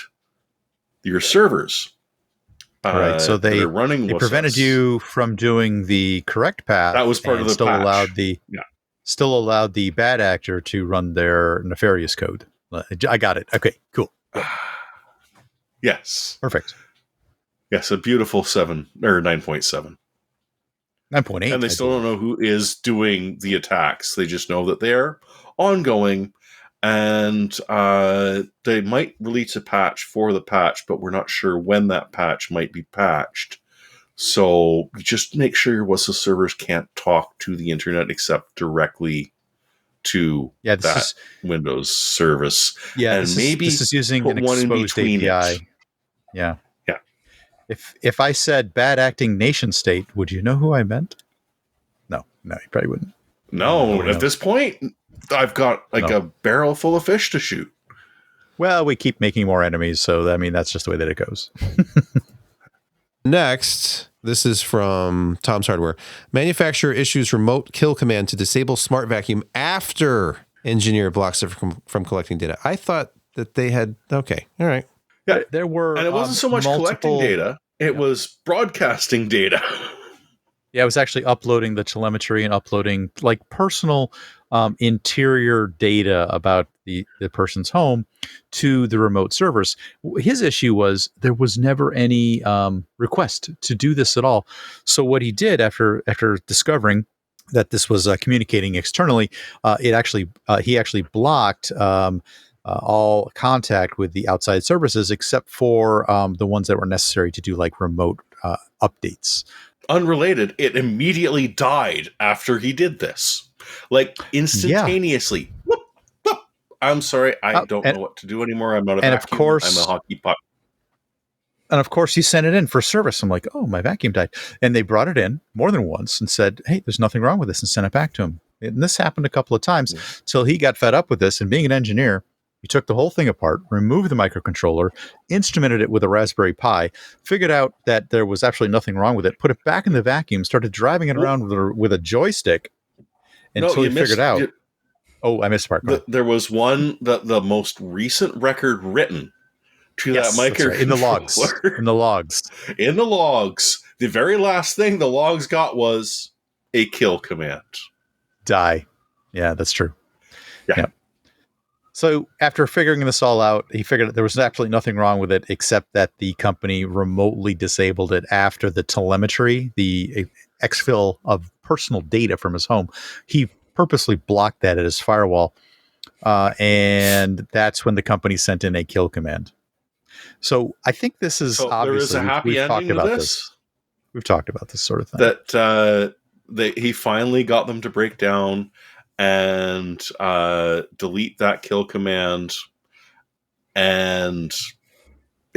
your servers. Right. So they prevented you from doing the correct path. That was part of the patch. Still allowed the bad actor to run their nefarious code. I got it. Okay, cool. Yes. Perfect. Yes, a beautiful 7 or 9.7. 9.8. And they still don't know who is doing the attacks. They just know that they're ongoing, and they might release a patch for the patch, but we're not sure when that patch might be patched. So just make sure your WSA servers can't talk to the internet except directly to that Windows service. Yeah, and this is using an exposed API. Yeah. If I said bad acting nation state, would you know who I meant? No, you probably wouldn't. No, at this point, I've got a barrel full of fish to shoot. Well, we keep making more enemies, so I mean that's just the way that it goes. Next, this is from Tom's Hardware. Manufacturer issues remote kill command to disable smart vacuum after engineer blocks it from collecting data. I thought that they had okay, all right. Yeah, there were, and it wasn't so much collecting data; it was broadcasting data. Yeah, it was actually uploading the telemetry and uploading like personal interior data about the person's home to the remote servers. His issue was there was never any request to do this at all. So what he did after discovering that this was communicating externally, he actually blocked all contact with the outside services except for the ones that were necessary to do like remote updates. Unrelated, it immediately died after he did this. Like instantaneously. Yeah. Whoop, whoop. I'm sorry, I don't know what to do anymore. I'm not a vacuum. Of course, I'm a hockey puck. And of course, he sent it in for service. I'm like, oh, my vacuum died. And they brought it in more than once and said, hey, there's nothing wrong with this, and sent it back to him. And this happened a couple of times till he got fed up with this. And being an engineer, he took the whole thing apart, removed the microcontroller, instrumented it with a Raspberry Pi, figured out that there was absolutely nothing wrong with it, put it back in the vacuum, started driving it around with a joystick until he figured out. I missed part. There was one, the most recent record written to that microcontroller. Right. In the logs. In the logs. The very last thing the logs got was a kill command. Die. Yeah, that's true. Yeah. So after figuring this all out, he figured that there was absolutely nothing wrong with it except that the company remotely disabled it after the telemetry, the exfil of personal data from his home. He purposely blocked that at his firewall, and that's when the company sent in a kill command. So I think this is obviously there is a happy ending to this. We've talked about this sort of thing. That he finally got them to break down and delete that kill command, and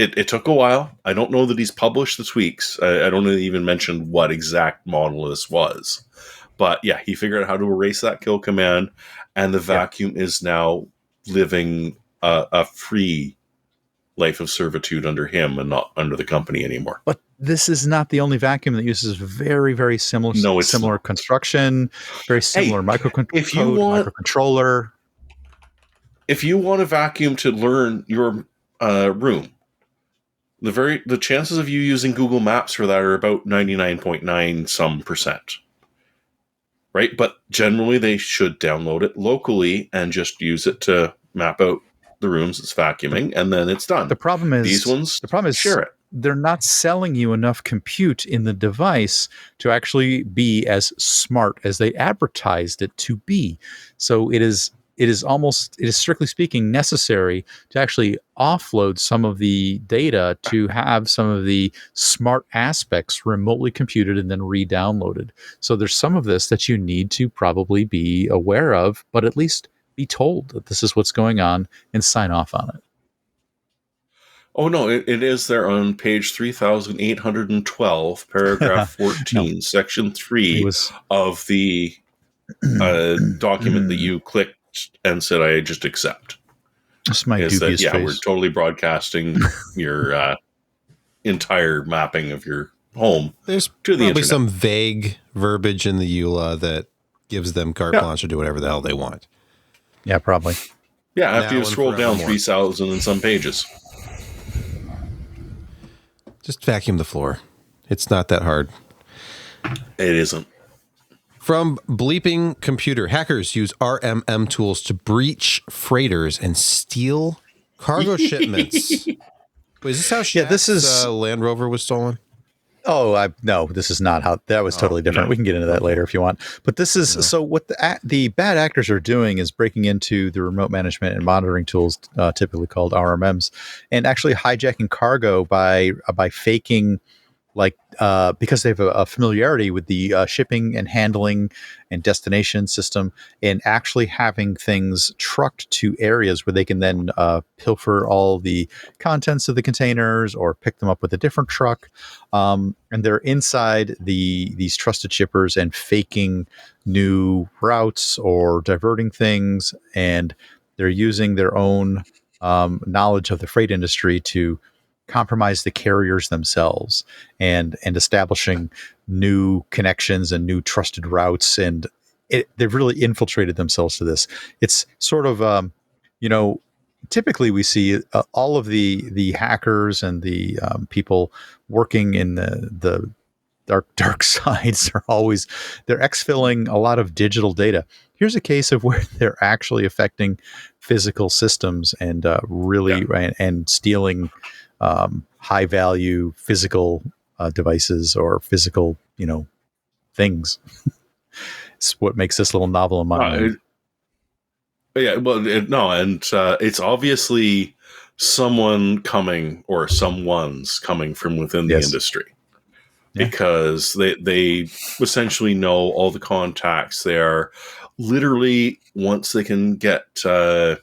it took a while. I don't know that he's published the tweaks. I don't even mention what exact model this was. But yeah, he figured out how to erase that kill command, and the vacuum is now living a free life of servitude under him and not under the company anymore. But this is not the only vacuum that uses very, very similar construction, very similar microcontroller. If you want a vacuum to learn your room, the chances of you using Google Maps for that are about 99.9 some percent. Right? But generally they should download it locally and just use it to map out the rooms it's vacuuming, and then it's done. The problem is share it. They're not selling you enough compute in the device to actually be as smart as they advertised it to be. So it is strictly speaking necessary to actually offload some of the data to have some of the smart aspects remotely computed and then re-downloaded. So there's some of this that you need to probably be aware of, but at least be told that this is what's going on and sign off on it. Oh, no, it is there on page 3812, paragraph 14, section 3 of the document that you clicked and said, I just accept. That's my dubious face. We're totally broadcasting your entire mapping of your home. There's to the probably internet. some vague verbiage in the EULA that gives them carte blanche to do whatever the hell they want. Yeah, probably. Yeah, after Now you scroll down 3,000 and some pages. Just vacuum the floor. It's not that hard. It isn't. From Bleeping Computer, hackers use RMM tools to breach freighters and steal cargo shipments. Wait, is this how Shaq's Land Rover was stolen? Oh, no, this is not how. That was totally different. No. We can get into that later if you want. But this is so what the bad actors are doing is breaking into the remote management and monitoring tools, typically called RMMs, and actually hijacking cargo by faking, like because they have a familiarity with the shipping and handling and destination system, and actually having things trucked to areas where they can then pilfer all the contents of the containers or pick them up with a different truck. And they're inside these trusted shippers and faking new routes or diverting things, and they're using their own knowledge of the freight industry to compromise the carriers themselves and establishing new connections and new trusted routes. And they've really infiltrated themselves to this. It's sort of, typically we see all of the hackers and the people working in the dark sides are always, they're exfilling a lot of digital data. Here's a case of where they're actually affecting physical systems and and stealing high value physical devices or physical, things. It's what makes this little novel in my mind. It's obviously someone's coming from within the industry, because they essentially know all the contacts. They are literally, once they can get, and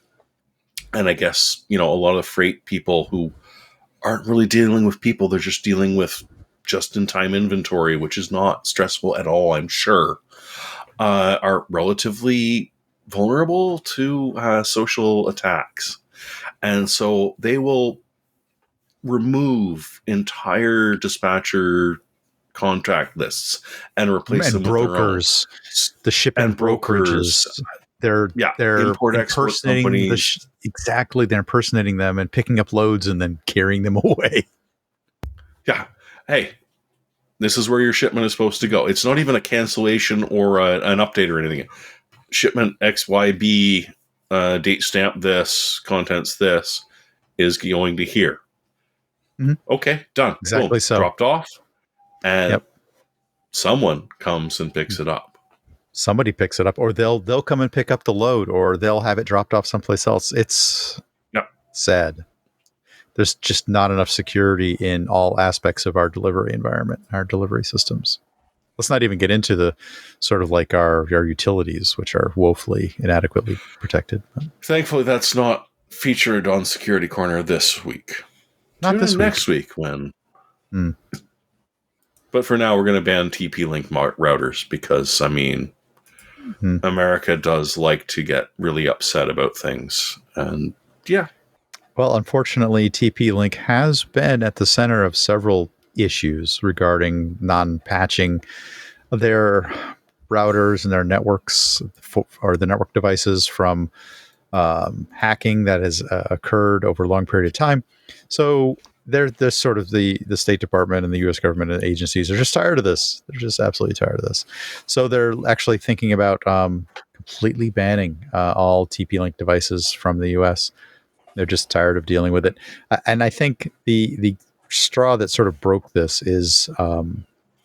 I guess, a lot of freight people who aren't really dealing with people, they're just dealing with just-in-time inventory, which is not stressful at all, I'm sure, are relatively vulnerable to social attacks. And so they will remove entire dispatcher contract lists and replace them brokers, with the shipping and brokerages. They're impersonating exactly. They're impersonating them and picking up loads and then carrying them away. Yeah. Hey, this is where your shipment is supposed to go. It's not even a cancellation or an update or anything. Shipment XYB, date stamp this, contents this, is going to here. Mm-hmm. Okay, done. Exactly. Boom, so dropped off, and someone comes and picks it up. Somebody picks it up, or they'll come and pick up the load, or they'll have it dropped off someplace else. It's sad. There's just not enough security in all aspects of our delivery environment, our delivery systems. Let's not even get into the sort of like our utilities, which are woefully inadequately protected. Thankfully, that's not featured on Security Corner this week. Not Tune this in week. next week when. Hmm. But for now, we're going to ban TP-Link routers because, I mean, America does like to get really upset about things. And yeah. Well, unfortunately, TP-Link has been at the center of several issues regarding non-patching of their routers and their networks or the network devices from hacking that has occurred over a long period of time. So they're sort of the State Department and the U.S. government and agencies are just tired of this. They're just absolutely tired of this. So they're actually thinking about completely banning all TP-Link devices from the U.S. They're just tired of dealing with it. And I think the straw that sort of broke this is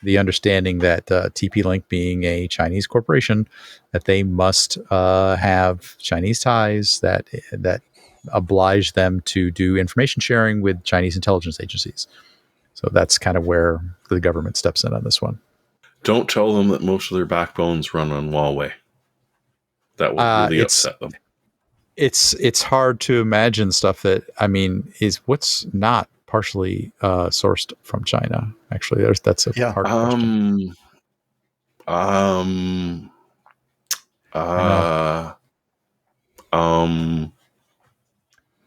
the understanding that TP-Link being a Chinese corporation, that they must have Chinese ties that oblige them to do information sharing with Chinese intelligence agencies. So that's kind of where the government steps in on this one. Don't tell them that most of their backbones run on Huawei. That will really upset them. It's hard to imagine stuff that, I mean, is what's not partially sourced from China. Actually, that's a hard question.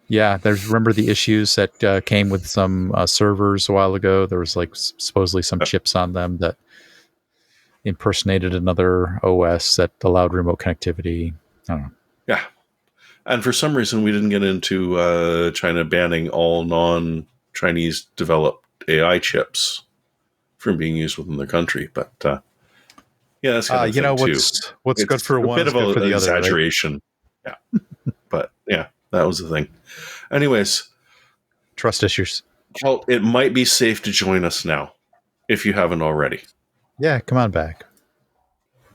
Yeah, remember the issues that came with some servers a while ago. There was like supposedly some chips on them that impersonated another OS that allowed remote connectivity. I don't know. Yeah. And for some reason, we didn't get into China banning all non-Chinese developed AI chips from being used within their country. But yeah, that's kind of you know too. What's good for one is good for the other. Exaggeration. Right? Yeah. But yeah, that was the thing. Anyways, trust issues. Well, it might be safe to join us now if you haven't already. Yeah, come on back.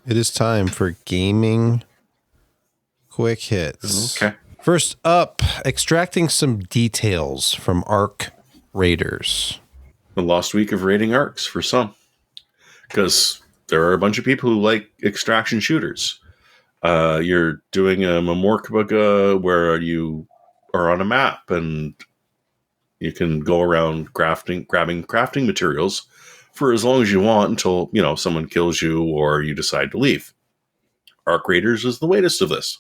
It is time for gaming quick hits. Okay. First up, extracting some details from Arc Raiders. The lost week of raiding arcs for some, because there are a bunch of people who like extraction shooters. You're doing a Memorkabaga where you are on a map and you can go around grabbing crafting materials for as long as you want until, someone kills you or you decide to leave. Arc Raiders is the latest of this.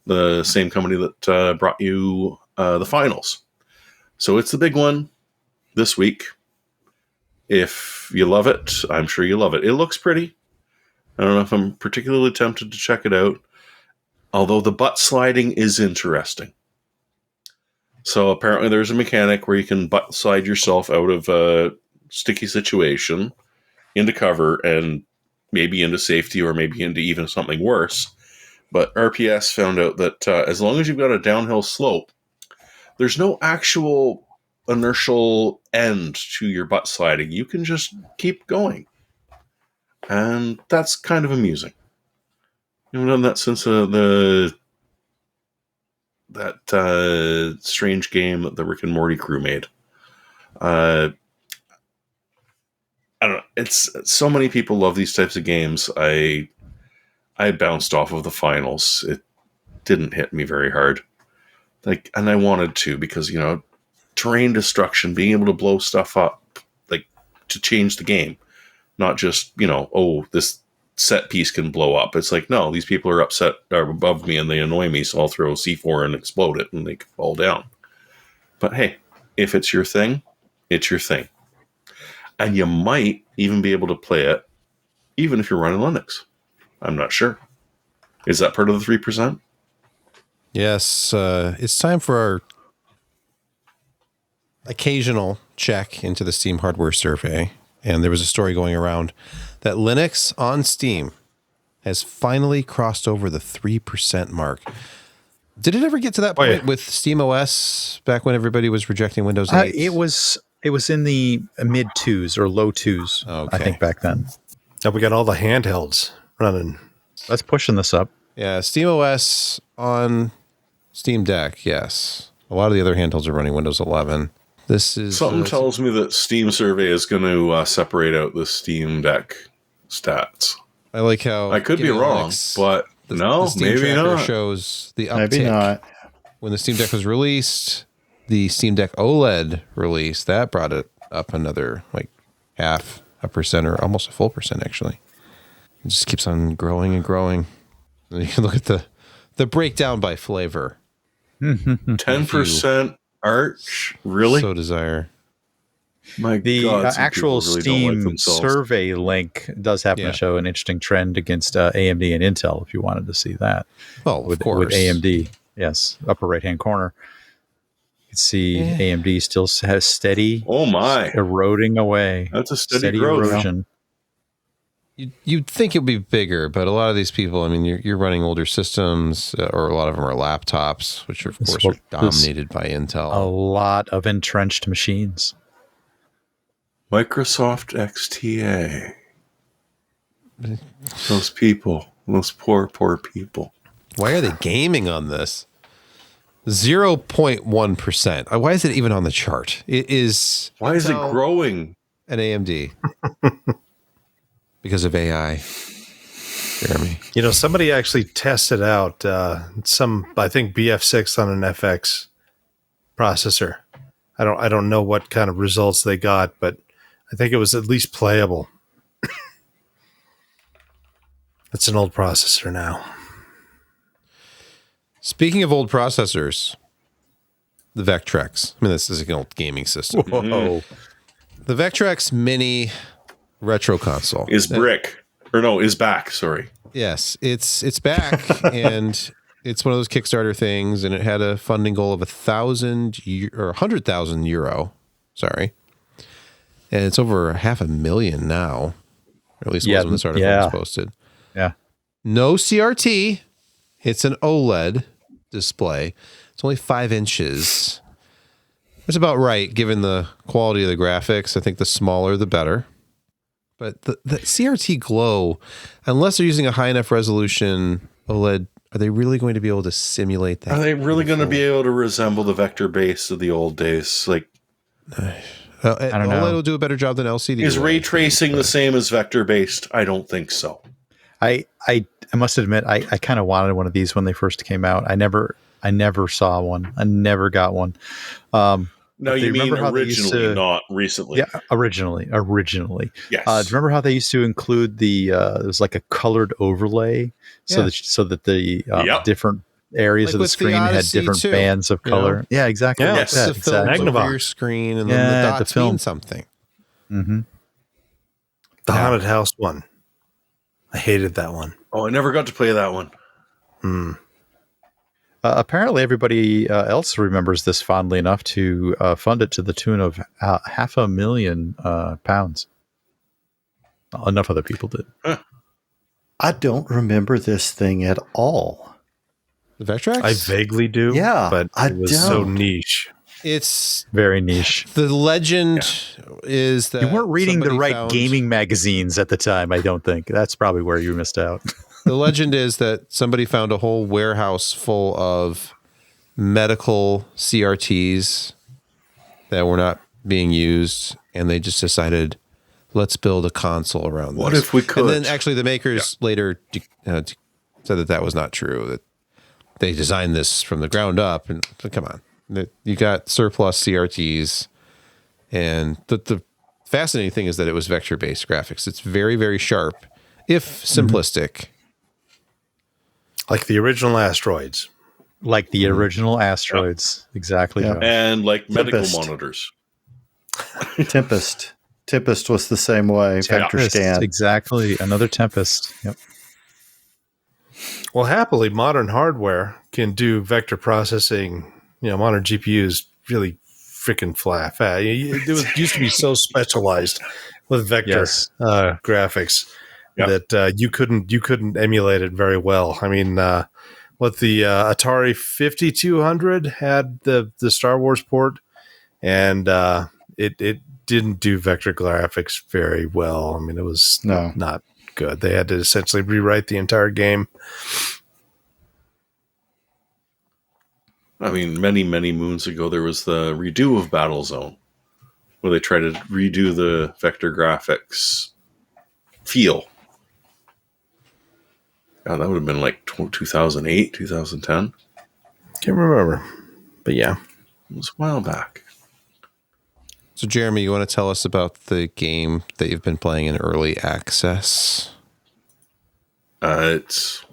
The same company that brought you the finals. So it's the big one this week. If you love it, I'm sure you love it. It looks pretty. I don't know if I'm particularly tempted to check it out. Although the butt sliding is interesting. So apparently there's a mechanic where you can butt slide yourself out of a sticky situation into cover and maybe into safety or maybe into even something worse. But RPS found out that as long as you've got a downhill slope, there's no actual inertial end to your butt sliding. You can just keep going. And that's kind of amusing. I've done that since that strange game that the Rick and Morty crew made. I don't know. It's so many people love these types of games. I bounced off of the finals. It didn't hit me very hard. And I wanted to because, terrain destruction, being able to blow stuff up, to change the game. Not just, this set piece can blow up. It's like, no, these people are above me and they annoy me, so I'll throw C4 and explode it and they can fall down. But hey, if it's your thing, it's your thing. And you might even be able to play it even if you're running Linux. I'm not sure. Is that part of the 3%? Yes, it's time for our occasional check into the Steam hardware survey. And there was a story going around that Linux on Steam has finally crossed over the 3% mark. Did it ever get to that point with Steam OS back when everybody was rejecting Windows 8? It was in the mid 2s or low 2s, I think, back then. Now we got all the handhelds running. That's pushing this up. Yeah, Steam OS on Steam Deck, yes. A lot of the other handhelds are running Windows 11. This is something tells me that Steam Survey is going to separate out the Steam Deck stats. I like how I could be wrong, but the Steam maybe Tracker not. shows the uptick. Maybe not. When the Steam Deck was released, the Steam Deck OLED release, that brought it up another like 0.5% or almost a full percent actually. It just keeps on growing and growing. And you can look at the breakdown by flavor. 10% Arch? Really? So desire. My The God, some actual people really don't like Steam themselves. survey link does happen Yeah. to show an interesting trend against AMD and Intel if you wanted to see that. Well, With of course. AMD, yes, upper right-hand corner. You can see AMD still has steady Oh my. eroding away. That's a steady growth. erosion. You'd think it would be bigger, but a lot of these people, I mean, you're running older systems, or a lot of them are laptops, which of course are dominated by Intel. A lot of entrenched machines. Microsoft XTA. Those people. Those poor people. Why are they gaming on this? 0.1%. Why is it even on the chart? It is. Why is it Intel growing? and AMD. Because of AI. Jeremy. You know, somebody actually tested out I think BF6 on an FX processor. I don't know what kind of results they got, but I think it was at least playable. It's an old processor now. Speaking of old processors, the Vectrex. I mean, this is an old gaming system. Whoa. The Vectrex Mini Retro Console Is back, sorry. Yes, it's back, and it's one of those Kickstarter things, and it had a funding goal of 100,000 euro. Sorry, and it's over 500,000 now, or at least it was when this article was posted. Yeah. No CRT. It's an OLED display. It's only 5 inches. It's about right given the quality of the graphics. I think the smaller the better. But the CRT glow, unless they're using a high enough resolution OLED, are they really going to be able to simulate that? Are they really going to be able to resemble the vector base of the old days? Like, I don't know. OLED will do a better job than LCD. Is ray tracing the same as vector based? I don't think so. I must admit, I kind of wanted one of these when they first came out. I never saw one. I never got one. No, you mean originally, not recently. Yeah, originally. Yes. Do you remember how they used to include it was like a colored overlay so that the different areas of the screen had different bands of color? Yeah, exactly. Yeah, like that. Exactly. Over your screen, and then the dots mean something. Mm-hmm. The Haunted House one. I hated that one. Oh, I never got to play that one. Apparently, everybody else remembers this fondly enough to fund it to the tune of £500,000. Enough other people did. I don't remember this thing at all. The Vectrex? I vaguely do. Yeah, but it was so niche. It's very niche. The legend is that you weren't reading the right gaming magazines at the time. I don't think that's probably where you missed out. The legend is that somebody found a whole warehouse full of medical CRTs that were not being used, and they just decided, let's build a console around this. What if we could? And then actually the makers later said that was not true, that they designed this from the ground up. And come on, you got surplus CRTs. And the fascinating thing is that it was vector-based graphics. It's very, very sharp, if simplistic. Like the original Asteroids. Like the original Asteroids. Exactly. Yeah. And like medical Tempest. monitors. Tempest. Tempest was the same way. Vector scan. Exactly. Another Tempest. Yep. Well, happily, modern hardware can do vector processing. You know, modern GPUs really freaking flat. It used to be so specialized with vector graphics that you couldn't emulate it very well. I mean, what the Atari 5200 had the Star Wars port, and it didn't do vector graphics very well. I mean, it was not good. They had to essentially rewrite the entire game. I mean, many, many moons ago, there was the redo of Battlezone, where they tried to redo the vector graphics feel. God, that would have been like 2008, 2010. Can't remember, but yeah. It was a while back. So, Jeremy, you want to tell us about the game that you've been playing in early access? It's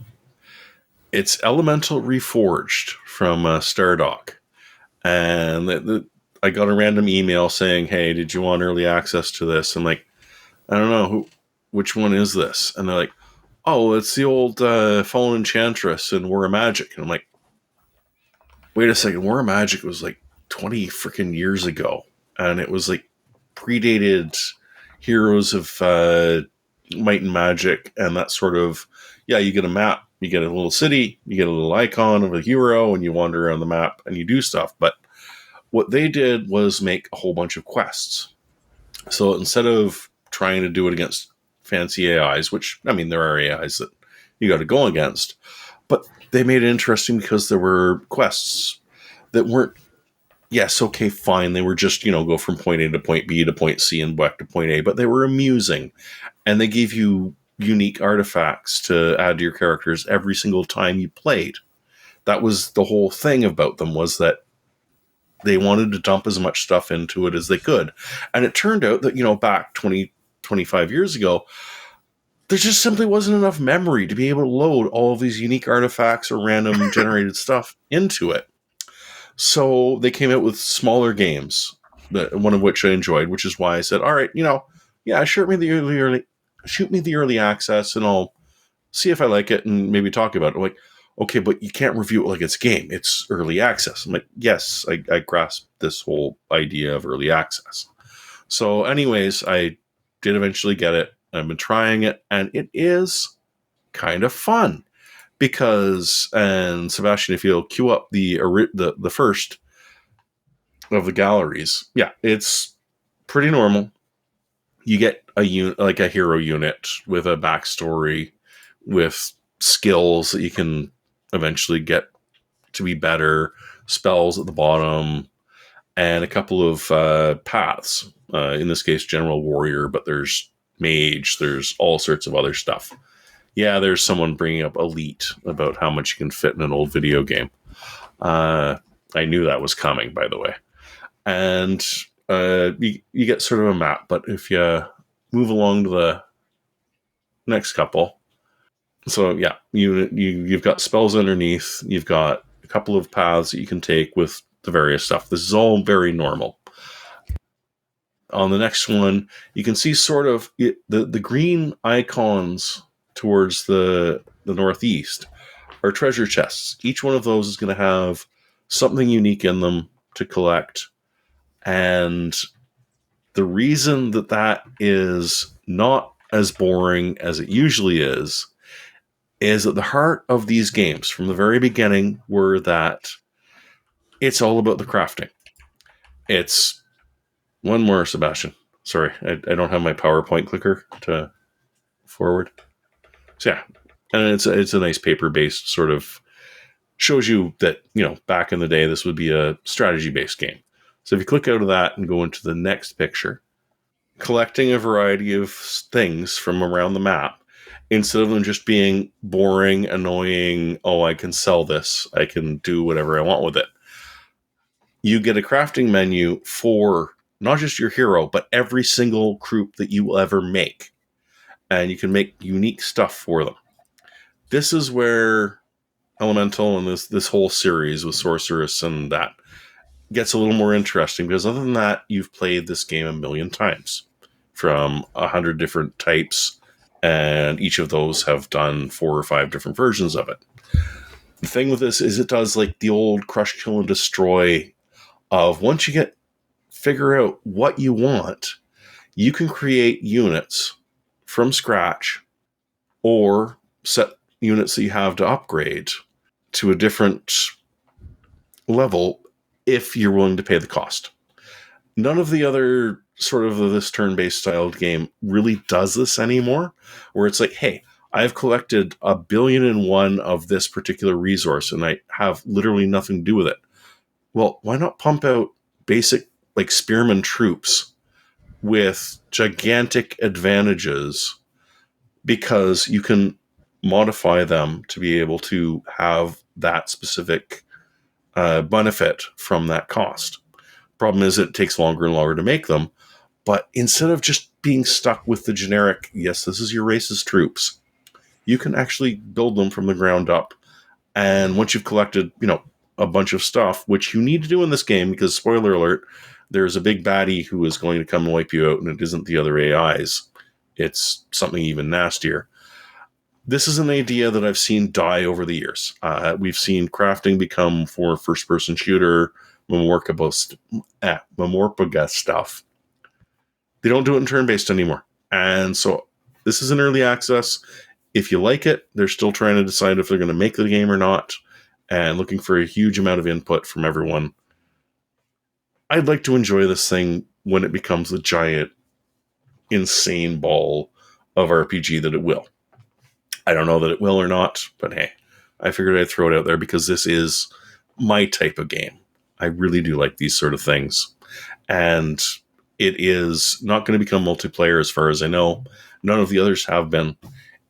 Elemental Reforged from Stardock. And I got a random email saying, hey, did you want early access to this? I'm like, I don't know, which one is this? And they're like, oh, it's the old Fallen Enchantress in War of Magic. And I'm like, wait a second, War of Magic was like 20 freaking years ago. And it was like predated Heroes of Might and Magic and that sort of, yeah, you get a map, you get a little city, you get a little icon of a hero, and you wander around the map and you do stuff. But what they did was make a whole bunch of quests. So instead of trying to do it against fancy AIs, which, I mean, there are AIs that you got to go against, but they made it interesting because there were quests that weren't, yes, okay, fine. They were just, go from point A to point B to point C and back to point A, but they were amusing. And they gave you unique artifacts to add to your characters every single time you played. That was the whole thing about them, was that they wanted to dump as much stuff into it as they could. And it turned out that, back 20, 25 years ago, there just simply wasn't enough memory to be able to load all of these unique artifacts or random generated stuff into it. So they came out with smaller games, one of which I enjoyed, which is why I said, all right, shoot me the early access and I'll see if I like it and maybe talk about it. I'm like, okay, but you can't review it like it's a game. It's early access. I'm like, yes, I grasp this whole idea of early access. So anyways, I did eventually get it. I've been trying it, and it is kind of fun. Because, and Sebastian, if you'll queue up the first of the galleries, yeah, it's pretty normal. You get a unit, like a hero unit with a backstory, with skills that you can eventually get to be better, spells at the bottom, and a couple of paths. In this case, General Warrior, but there's Mage, there's all sorts of other stuff. Yeah, there's someone bringing up Elite about how much you can fit in an old video game. I knew that was coming, by the way. And you get sort of a map, but if you move along to the next couple, so yeah, you've got spells underneath, you've got a couple of paths that you can take with the various stuff. This is all very normal. On the next one, you can see sort of the green icons towards the northeast are treasure chests. Each one of those is going to have something unique in them to collect. And the reason that is not as boring as it usually is at the heart of these games from the very beginning were that it's all about the crafting. It's one more, Sebastian. Sorry, I don't have my PowerPoint clicker to forward. So yeah, and it's a nice paper-based sort of, shows you that, back in the day, this would be a strategy-based game. So if you click out of that and go into the next picture, collecting a variety of things from around the map, instead of them just being boring, annoying, oh, I can sell this, I can do whatever I want with it. You get a crafting menu for not just your hero, but every single group that you will ever make. And you can make unique stuff for them. This is where Elemental and this whole series with Sorceress and that gets a little more interesting, because other than that, you've played this game a million times from 100 different types, and each of those have done 4 or 5 different versions of it. The thing with this is it does like the old crush, kill, and destroy of, once you figure out what you want, you can create units from scratch or set units that you have to upgrade to a different level if you're willing to pay the cost. None of the other sort of this turn-based styled game really does this anymore, where it's like, hey, I've collected 1,000,000,001 of this particular resource and I have literally nothing to do with it. Well, why not pump out basic like spearman troops with gigantic advantages, because you can modify them to be able to have that specific benefit from that cost. Problem is, it takes longer and longer to make them. But instead of just being stuck with the generic, yes, this is your race's troops, you can actually build them from the ground up. And once you've collected, a bunch of stuff, which you need to do in this game, because spoiler alert, there's a big baddie who is going to come and wipe you out, and it isn't the other AIs. It's something even nastier. This is an idea that I've seen die over the years. We've seen crafting become for first-person shooter, Memorpaga stuff. They don't do it in turn-based anymore. And so this is an early access. If you like it, they're still trying to decide if they're going to make the game or not, and looking for a huge amount of input from everyone. I'd like to enjoy this thing when it becomes the giant, insane ball of RPG that it will. I don't know that it will or not, but hey, I figured I'd throw it out there because this is my type of game. I really do like these sort of things. And it is not going to become multiplayer as far as I know. None of the others have been.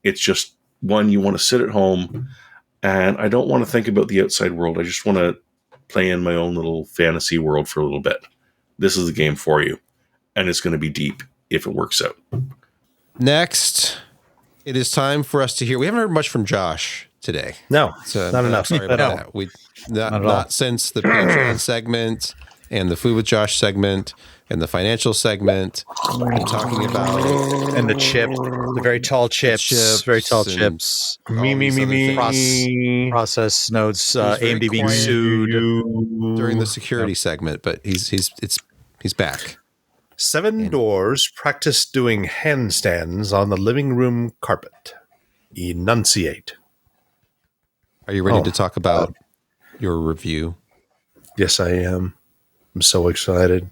It's just one you want to sit at home, and I don't want to think about the outside world. I just want to play in my own little fantasy world for a little bit. This is the game for you, and it's going to be deep if it works out. Next, it is time for us to hear. We haven't heard much from Josh today. No, So, not enough. Sorry about No. that. We Not at all. not since the Patreon segment and the Food with Josh segment and the financial segment. We're talking about And the chip, the very tall chips, very tall and chips. all these other things Process nodes, was very AMD being quiet sued. during the security segment, but he's back. 7 doors practice doing handstands on the living room carpet. Enunciate. Are you ready Oh, to talk about your review? Yes, I am. I'm so excited.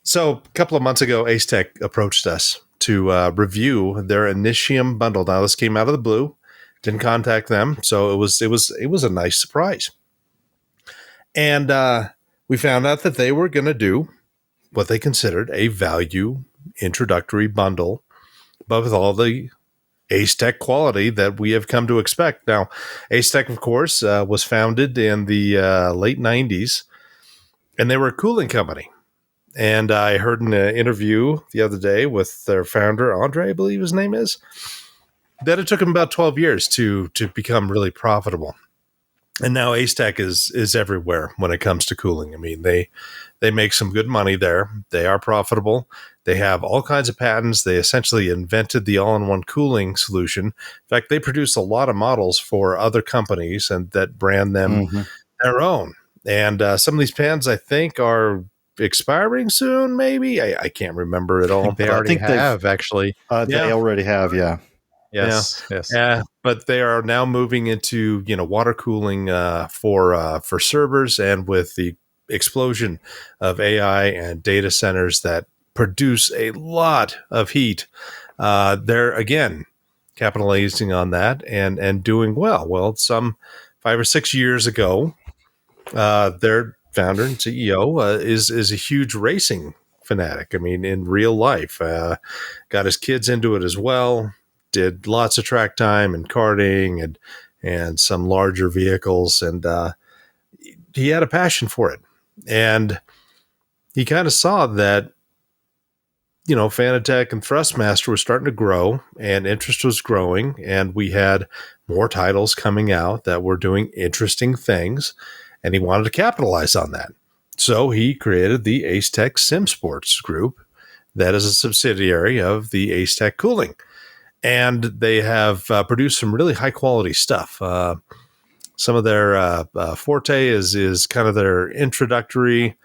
So, a couple of months ago, Asetek approached us to review their Initium bundle. Now, this came out of the blue. Didn't contact them, so it was a nice surprise. And we found out that they were going to do what they considered a value introductory bundle, but with all the Asetek quality that we have come to expect. Now, Asetek, of course, was founded in the late 90s, and they were a cooling company. And I heard in an interview the other day with their founder, Andre, I believe his name is, that it took them about 12 years to become really profitable. And now Asetek is everywhere when it comes to cooling. I mean, they make some good money there. They are profitable. They have all kinds of patents. They essentially invented the all-in-one cooling solution. In fact, they produce a lot of models for other companies and that brand them their own. And some of these patents, I think, are expiring soon, maybe. I can't remember at all. They already have, actually. They already have, yeah. Yes. Yeah, but they are now moving into water cooling for servers, and with the explosion of AI and data centers that produce a lot of heat, they're again capitalizing on that and doing well. Well, some 5 or 6 years ago, their founder and CEO is a huge racing fanatic. I mean, in real life, got his kids into it as well. Did lots of track time and karting and some larger vehicles, and he had a passion for it. And he kind of saw that, Fanatec and Thrustmaster were starting to grow, and interest was growing, and we had more titles coming out that were doing interesting things, and he wanted to capitalize on that. So he created the Asetek SimSports group that is a subsidiary of the Asetek Cooling. And they have produced some really high quality stuff. Some of their forte is kind of their introductory.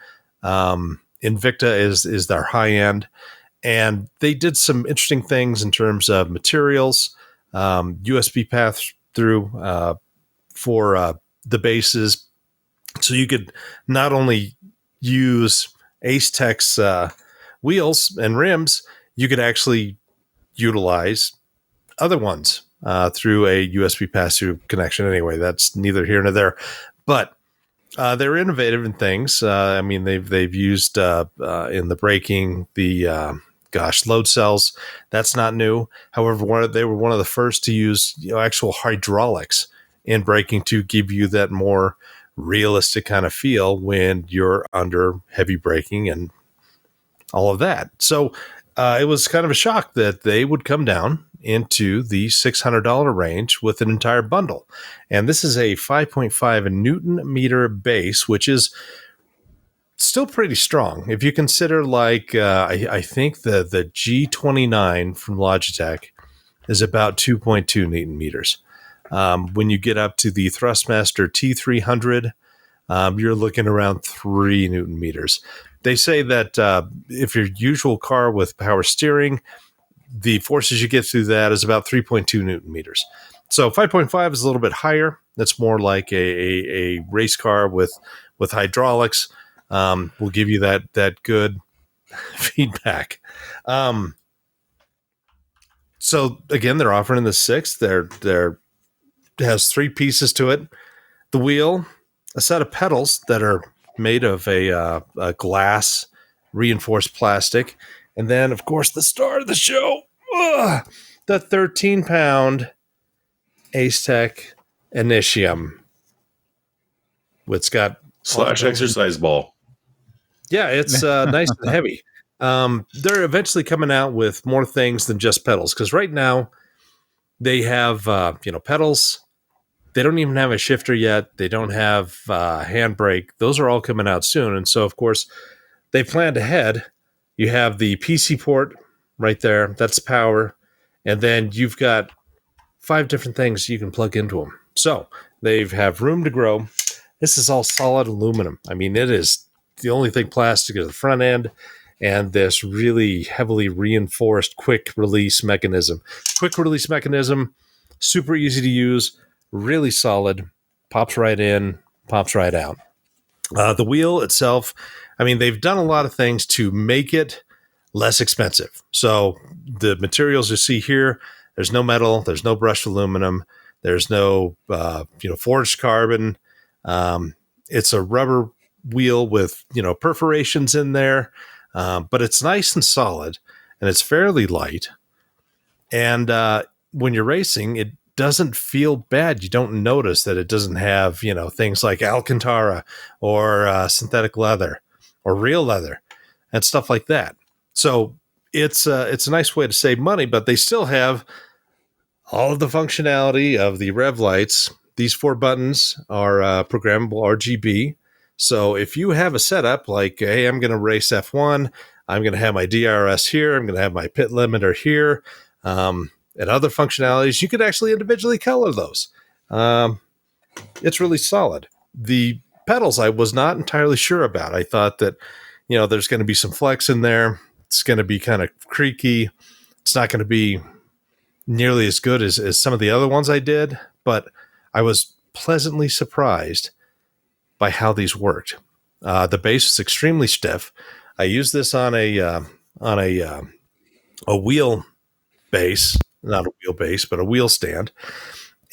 Invicta is their high end, and they did some interesting things in terms of materials, USB path through for the bases, so you could not only use Asetek's wheels and rims, you could actually utilize other ones through a USB pass-through connection. Anyway, that's neither here nor there. But they're innovative in things. I mean, they've used in the braking the load cells. That's not new. However, they were one of the first to use actual hydraulics in braking to give you that more realistic kind of feel when you're under heavy braking and all of that. So it was kind of a shock that they would come down into the $600 range with an entire bundle. And this is a 5.5 Newton meter base, which is still pretty strong. If you consider I think the G29 from Logitech is about 2.2 Newton meters. When you get up to the Thrustmaster T300, you're looking around 3 Newton meters. They say that if your usual car with power steering, the forces you get through that is about 3.2 Newton meters. So 5.5 is a little bit higher. That's more like a race car with hydraulics. Will give you that good feedback. So again, they're offering the 6. They're has 3 pieces to it: the wheel, a set of pedals that are made of a glass reinforced plastic, and then of course the star of the show, the 13-pound Asetek Initium. It's got / exercise ball. Yeah, it's nice and heavy. They're eventually coming out with more things than just pedals, because right now they have pedals. They don't even have a shifter yet. They don't have handbrake. Those are all coming out soon. And so, of course, they planned ahead. You have the PC port right there. That's power. And then you've got 5 different things you can plug into them. So they have room to grow. This is all solid aluminum. I mean, it is the only thing plastic is the front end and this really heavily reinforced quick release mechanism. Quick release mechanism, super easy to use, really solid, pops right in, pops right out. The wheel itself, I mean, they've done a lot of things to make it less expensive. So the materials you see here, there's no metal, there's no brushed aluminum, there's no forged carbon. It's a rubber wheel with perforations in there, but it's nice and solid, and it's fairly light. And when you're racing, it doesn't feel bad. You don't notice that it doesn't have things like Alcantara or synthetic leather or real leather and stuff like that. So it's a nice way to save money, but they still have all of the functionality of the rev lights. These 4 buttons are programmable RGB. So if you have a setup like, hey, I'm going to race F1, I'm going to have my DRS here, I'm going to have my pit limiter here, and other functionalities, you could actually individually color those. It's really solid. The pedals I was not entirely sure about. I thought that, there's going to be some flex in there. It's going to be kind of creaky. It's not going to be nearly as good as some of the other ones I did, but I was pleasantly surprised by how these worked. The base is extremely stiff. I used this on a wheel base, not a wheel base, but a wheel stand.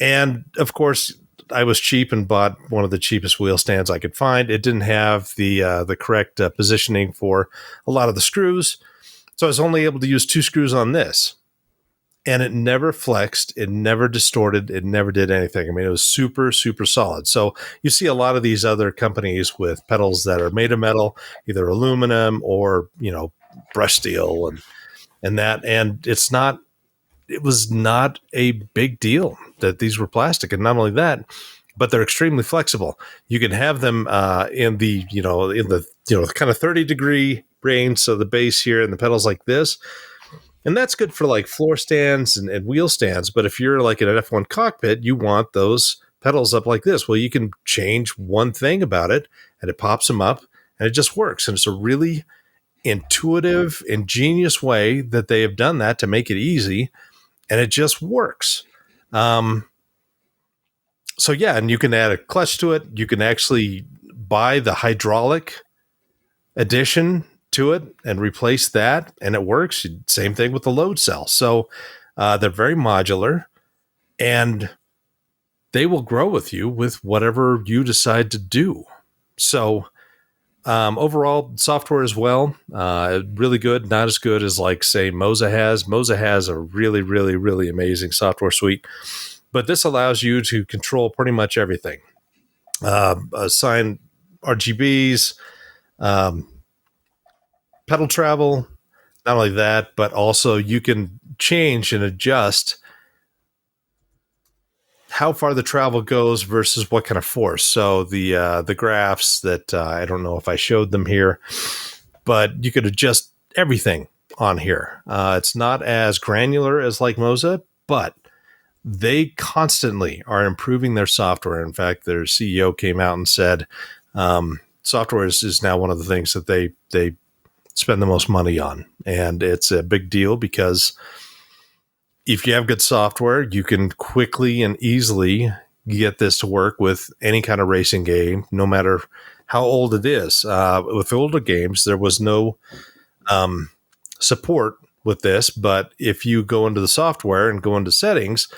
And of course, I was cheap and bought one of the cheapest wheel stands I could find. It didn't have the correct positioning for a lot of the screws, so I was only able to use 2 screws on this. And it never flexed, it never distorted, it never did anything. I mean, it was super, super solid. So you see a lot of these other companies with pedals that are made of metal, either aluminum or, brushed steel and that. And it was not a big deal that these were plastic. And not only that, but they're extremely flexible. You can have them in the kind of 30-degree range. So the base here and the pedals like this. And that's good for like floor stands and wheel stands. But if you're like in an F1 cockpit, you want those pedals up like this. Well, you can change one thing about it and it pops them up and it just works. And it's a really intuitive, ingenious way that they have done that to make it easy. And it just works. So yeah, and you can add a clutch to it. You can actually buy the hydraulic addition to it and replace that, and it works. Same thing with the load cell. So they're very modular, and they will grow with you with whatever you decide to do. So overall, software as well, really good. Not as good as like say Moza has. Moza has a really, really, really amazing software suite. But this allows you to control pretty much everything. Assign RGBs, pedal travel. Not only that, but also you can change and adjust how far the travel goes versus what kind of force. So the graphs that I don't know if I showed them here, but you could adjust everything on here. It's not as granular as like Moza, but they constantly are improving their software. In fact, their CEO came out and said software is now one of the things that they spend the most money on. And it's a big deal because if you have good software, you can quickly and easily get this to work with any kind of racing game, no matter how old it is. With older games, there was no support with this, but if you go into the software and go into settings,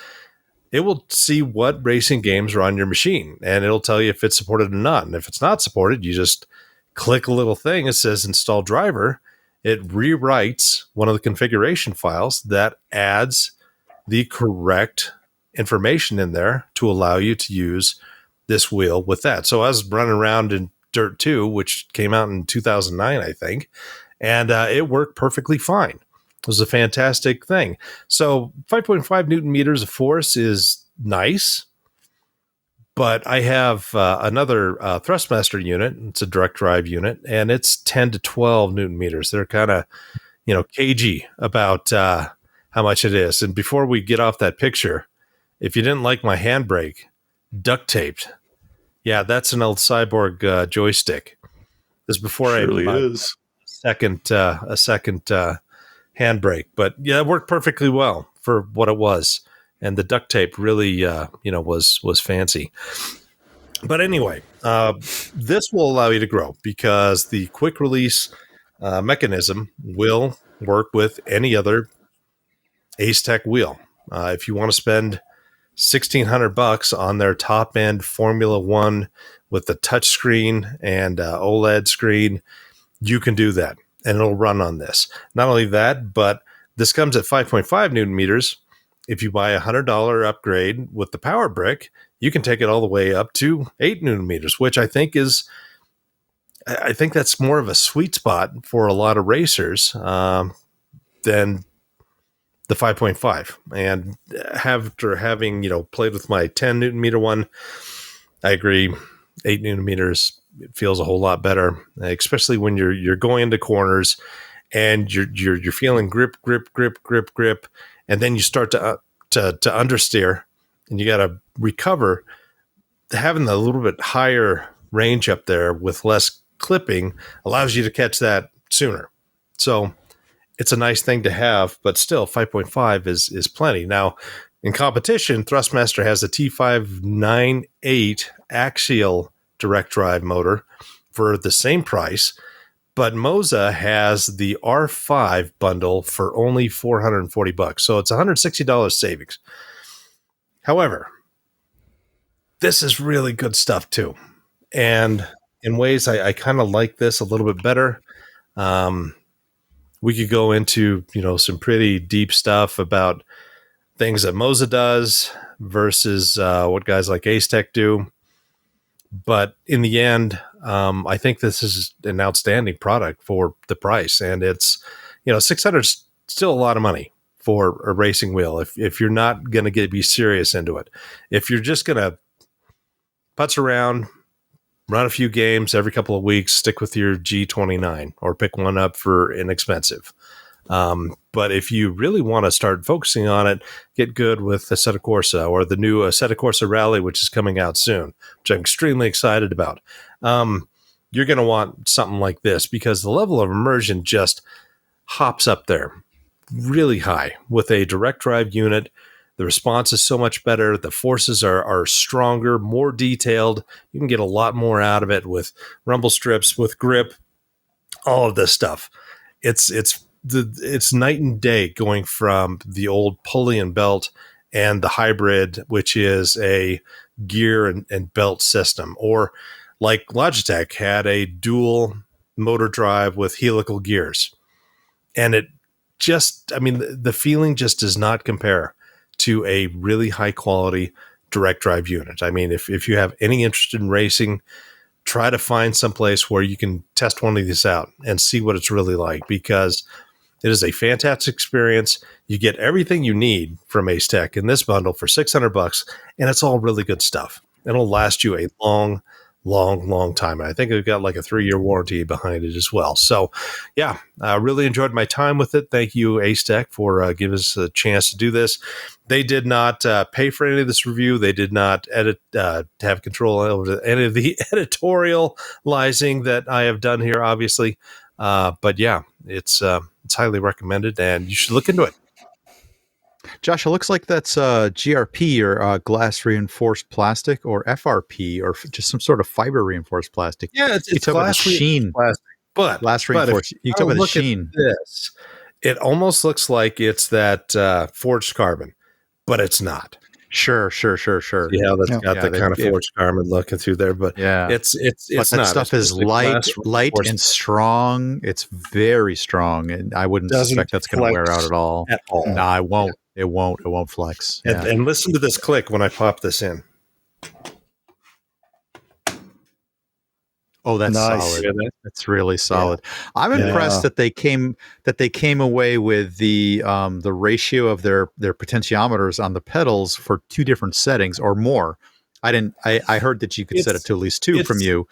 it will see what racing games are on your machine, and it'll tell you if it's supported or not. And if it's not supported, you just click a little thing that says install driver. It rewrites one of the configuration files that adds the correct information in there to allow you to use this wheel with that. So I was running around in Dirt 2, which came out in 2009, I think, and it worked perfectly fine. It was a fantastic thing. So 5.5 Newton meters of force is nice, but I have another Thrustmaster unit. It's a direct drive unit, and it's 10 to 12 Newton meters. They're kind of, cagey about how much it is. And before we get off that picture, if you didn't like my handbrake, duct taped. Yeah, that's an old Cyborg joystick. This is before Surely I is. a second handbrake, but yeah, it worked perfectly well for what it was. And the duct tape really, was fancy. But anyway, this will allow you to grow because the quick release mechanism will work with any other Asetek wheel. If you want to spend $1,600 on their top end Formula One with the touch screen and OLED screen, you can do that, and it'll run on this. Not only that, but this comes at 5.5 Newton meters. If you buy a $100 upgrade with the power brick, you can take it all the way up to 8 Newton meters, which I think that's more of a sweet spot for a lot of racers than the 5.5. And after having, played with my 10 Newton meter one, I agree. 8 Newton meters, it feels a whole lot better, especially when you're going into corners and you're feeling grip, and then you start to understeer, and you got to recover. Having a little bit higher range up there with less clipping allows you to catch that sooner. So it's a nice thing to have, but still 5.5 is plenty. Now, in competition, Thrustmaster has a T598 axial direct drive motor for the same price, but Moza has the R5 bundle for only $440. So it's $160 savings. However, this is really good stuff too. And in ways I kind of like this a little bit better. We could go into, some pretty deep stuff about things that Moza does versus what guys like Asetek do. But in the end, I think this is an outstanding product for the price. And it's, $600 is still a lot of money for a racing wheel if you're not going to be serious into it. If you're just going to putz around, run a few games every couple of weeks, stick with your G29 or pick one up for inexpensive. But if you really want to start focusing on it, get good with Asetek Corsa or the new Asetek Corsa Rally, which is coming out soon, which I'm extremely excited about. You're going to want something like this because the level of immersion just hops up there really high with a direct drive unit. The response is so much better. The forces are stronger, more detailed. You can get a lot more out of it with rumble strips, with grip, all of this stuff. It's night and day going from the old pulley and belt and the hybrid, which is a gear and belt system, or like Logitech had a dual motor drive with helical gears. And it just, the feeling just does not compare to a really high quality direct drive unit. I mean, if you have any interest in racing, try to find some place where you can test one of these out and see what it's really like, because it is a fantastic experience. You get everything you need from Asetek in this bundle for $600, and it's all really good stuff. It'll last you a long, long, long time. And I think we've got like a 3-year warranty behind it as well. So, yeah, I really enjoyed my time with it. Thank you, Asetek, for giving us a chance to do this. They did not pay for any of this review. They did not have control over any of the editorializing that I have done here, obviously. But yeah, it's highly recommended, and you should look into it. Josh, it looks like that's GRP or glass reinforced plastic, or FRP, or just some sort of fiber reinforced plastic. Yeah, it's glass sheen plastic, but glass reinforced. You talk about the sheen. This, it almost looks like it's that forged carbon, but it's not. Sure. Yeah, that's got the kind of forged carbon looking through there, but yeah, it's but that not. stuff is light and strong. It's very strong, and I wouldn't suspect that's going to wear out at all. No, I won't. Yeah. It won't flex. Yeah. And listen to this click when I pop this in. Oh, that's nice. solid. That's really solid. Yeah. I'm impressed that they came away with the ratio of their potentiometers on the pedals for 2 different settings or more. I heard that you could set it to at least 2 from you.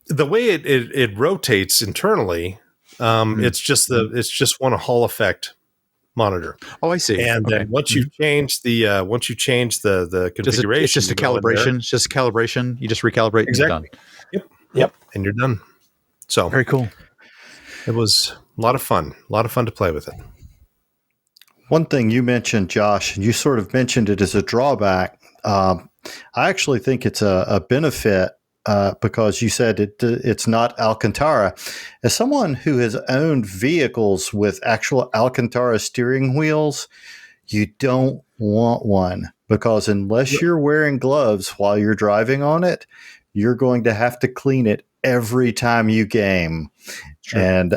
The way it rotates internally, it's just one Hall effect monitor. Oh, I see. And then once you change the configuration, it's just a calibration. It's just a calibration. You just recalibrate. Exactly. And you're done. Yep. And you're done. So very cool. It was a lot of fun. A lot of fun to play with it. One thing you mentioned, Josh, and you sort of mentioned it as a drawback. I actually think it's a benefit. Because you said it's not Alcantara. As someone who has owned vehicles with actual Alcantara steering wheels, you don't want one, because unless you're wearing gloves while you're driving on it, you're going to have to clean it every time you game. Sure.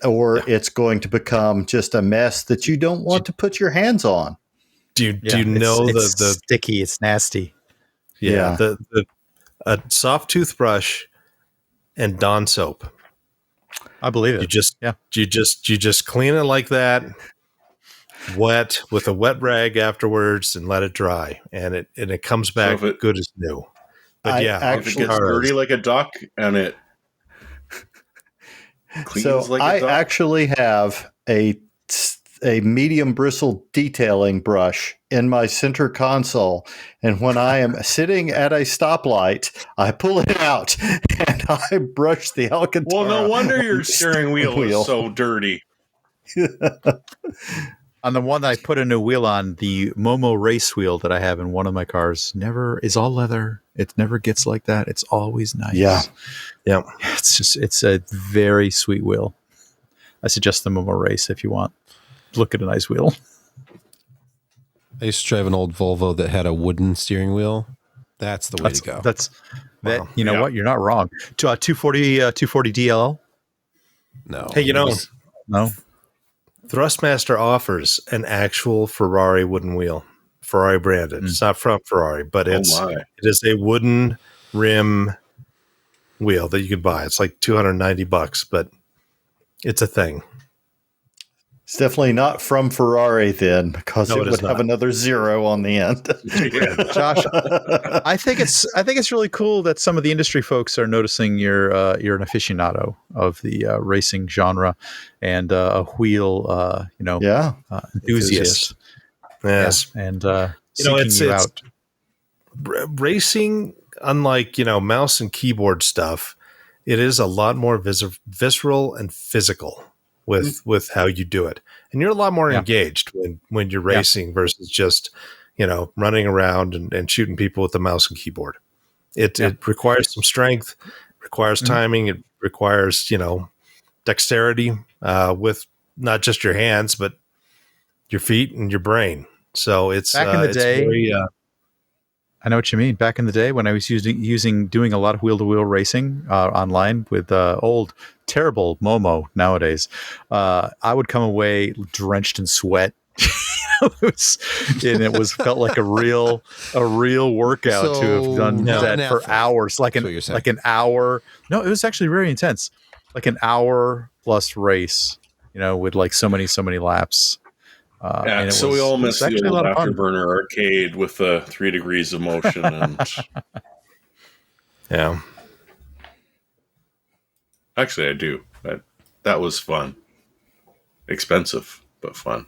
Or it's going to become just a mess that you don't want to put your hands on. Do you know it's sticky? It's nasty. Yeah. A soft toothbrush and Dawn soap. I believe it. You just clean it like that, wet, with a wet rag afterwards, and let it dry, and it comes back good as new. But if it gets dirty like a duck and it cleans like a duck. I actually have a medium bristle detailing brush in my center console, and when I am sitting at a stoplight, I pull it out and I brush the Alcantara. Well, no wonder your steering wheel is so dirty. On the one that I put a new wheel on, the Momo race wheel that I have in one of my cars is all leather. It never gets like that. It's always nice. Yeah. It's a very sweet wheel. I suggest the Momo race if you want. Look at a nice wheel. I used to drive an old Volvo that had a wooden steering wheel. That's the way to go. You know what? You're not wrong. 240 DLL? No. Hey, no. Thrustmaster offers an actual Ferrari wooden wheel, Ferrari branded. It's not from Ferrari, but it is a wooden rim wheel that you could buy. It's like $290, but it's a thing. It's definitely not from Ferrari then, because it would have another 0 on the end. Josh, I think it's really cool that some of the industry folks are noticing you're an aficionado of the racing genre and a wheel enthusiast. Yes, and it's out. Racing, unlike mouse and keyboard stuff, it is a lot more visceral and physical with how you do it. And you're a lot more engaged when you're racing versus just, running around and shooting people with the mouse and keyboard. It requires some strength, requires timing. It requires, dexterity with not just your hands, but your feet and your brain. So it's back in the day. I know what you mean. Back in the day when I was doing a lot of wheel-to-wheel racing online with old terrible Momo nowadays, I would come away drenched in sweat it was felt like a real workout to have done not that an for athlete. hours, That's what you're saying. like an hour. No, it was actually very intense, like an hour plus race. With like so many laps. And So we all miss the actually a old lot of fun. Afterburner arcade with the 3 degrees of motion. And Yeah. actually, I do. That was fun. Expensive, but fun.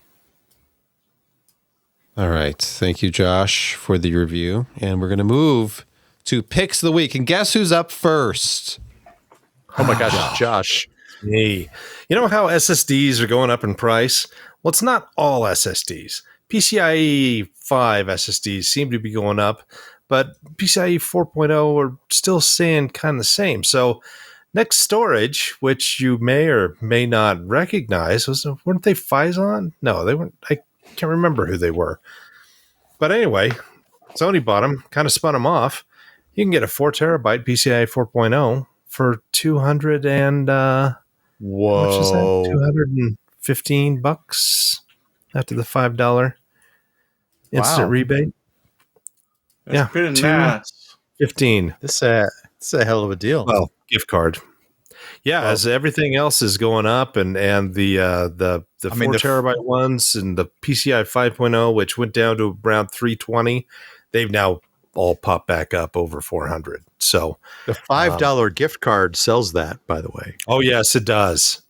All right. Thank you, Josh, for the review. And we're going to move to Picks of the Week. And guess who's up first? Oh my gosh, Josh. Hey, you know how SSDs are going up in price? Well, it's not all SSDs. PCIe 5 SSDs seem to be going up, but PCIe 4.0 are still staying kind of the same. So Next Storage, which you may or may not recognize, weren't they Phison? No, they weren't. I can't remember who they were. But anyway, Sony bought them, kind of spun them off. You can get a 4 terabyte PCIe 4.0 for 200 and Whoa. how much is that? $215 after the $5 instant rebate. That's pretty nice. 15. This is a hell of a deal. Well, gift card. Yeah, as everything else is going up, and the 4 terabyte ones and the PCI 5.0, which went down to around 320, they've now all popped back up over 400. So the $5 gift card sells that, by the way. Oh yes, it does.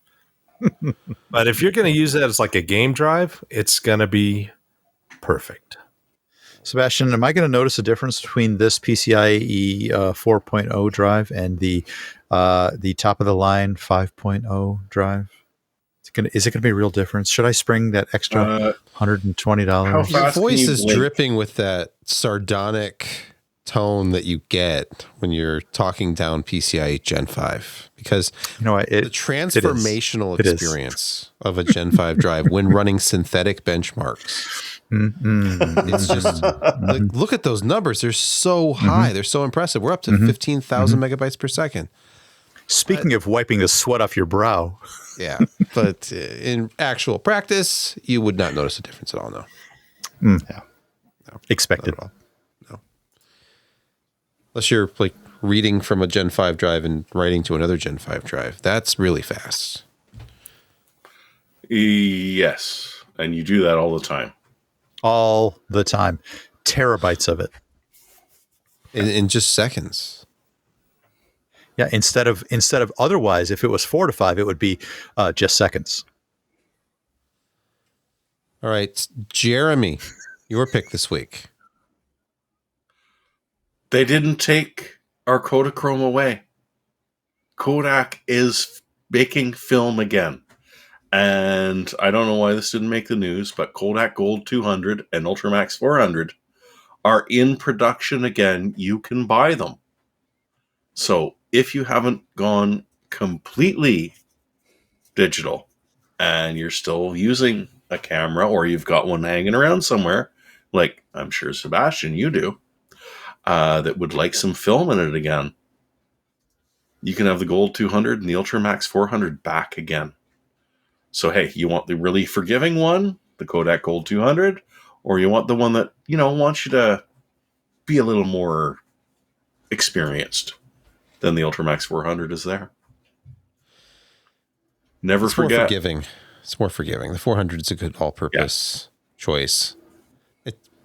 But if you're going to use that as like a game drive, it's going to be perfect. Sebastian, am I going to notice a difference between this PCIe 4.0 drive and the top of the line 5.0 drive? Is it going to be a real difference? Should I spring that extra $120? Your voice is dripping with that sardonic tone that you get when you're talking down PCIe Gen 5, because the transformational experience of a Gen 5 drive when running synthetic benchmarks. It's just like, look at those numbers. They're so high. They're so impressive. We're up to 15,000 megabytes per second. Speaking of wiping the sweat off your brow. Yeah. But in actual practice, you would not notice a difference at all. No. Yeah. No, expected. Not at all. No. Unless you're like reading from a Gen 5 drive and writing to another Gen 5 drive. That's really fast. Yes. And you do that all the time. All the time. Terabytes of it. In just seconds. Yeah, instead of otherwise, if it was 4 to 5, it would be just seconds. All right, Jeremy, your pick this week. They didn't take our Kodachrome away. Kodak is making film again. And I don't know why this didn't make the news, but Kodak Gold 200 and Ultramax 400 are in production again. You can buy them. So if you haven't gone completely digital and you're still using a camera, or you've got one hanging around somewhere, like I'm sure Sebastian, you do, that would like some film in it again, you can have the Gold 200 and the Ultramax 400 back again. So, hey, you want the really forgiving one, the Kodak Gold 200, or you want the one that, wants you to be a little more experienced, then the Ultramax 400 is there. Never forget. More forgiving. It's more forgiving. The 400 is a good all-purpose choice.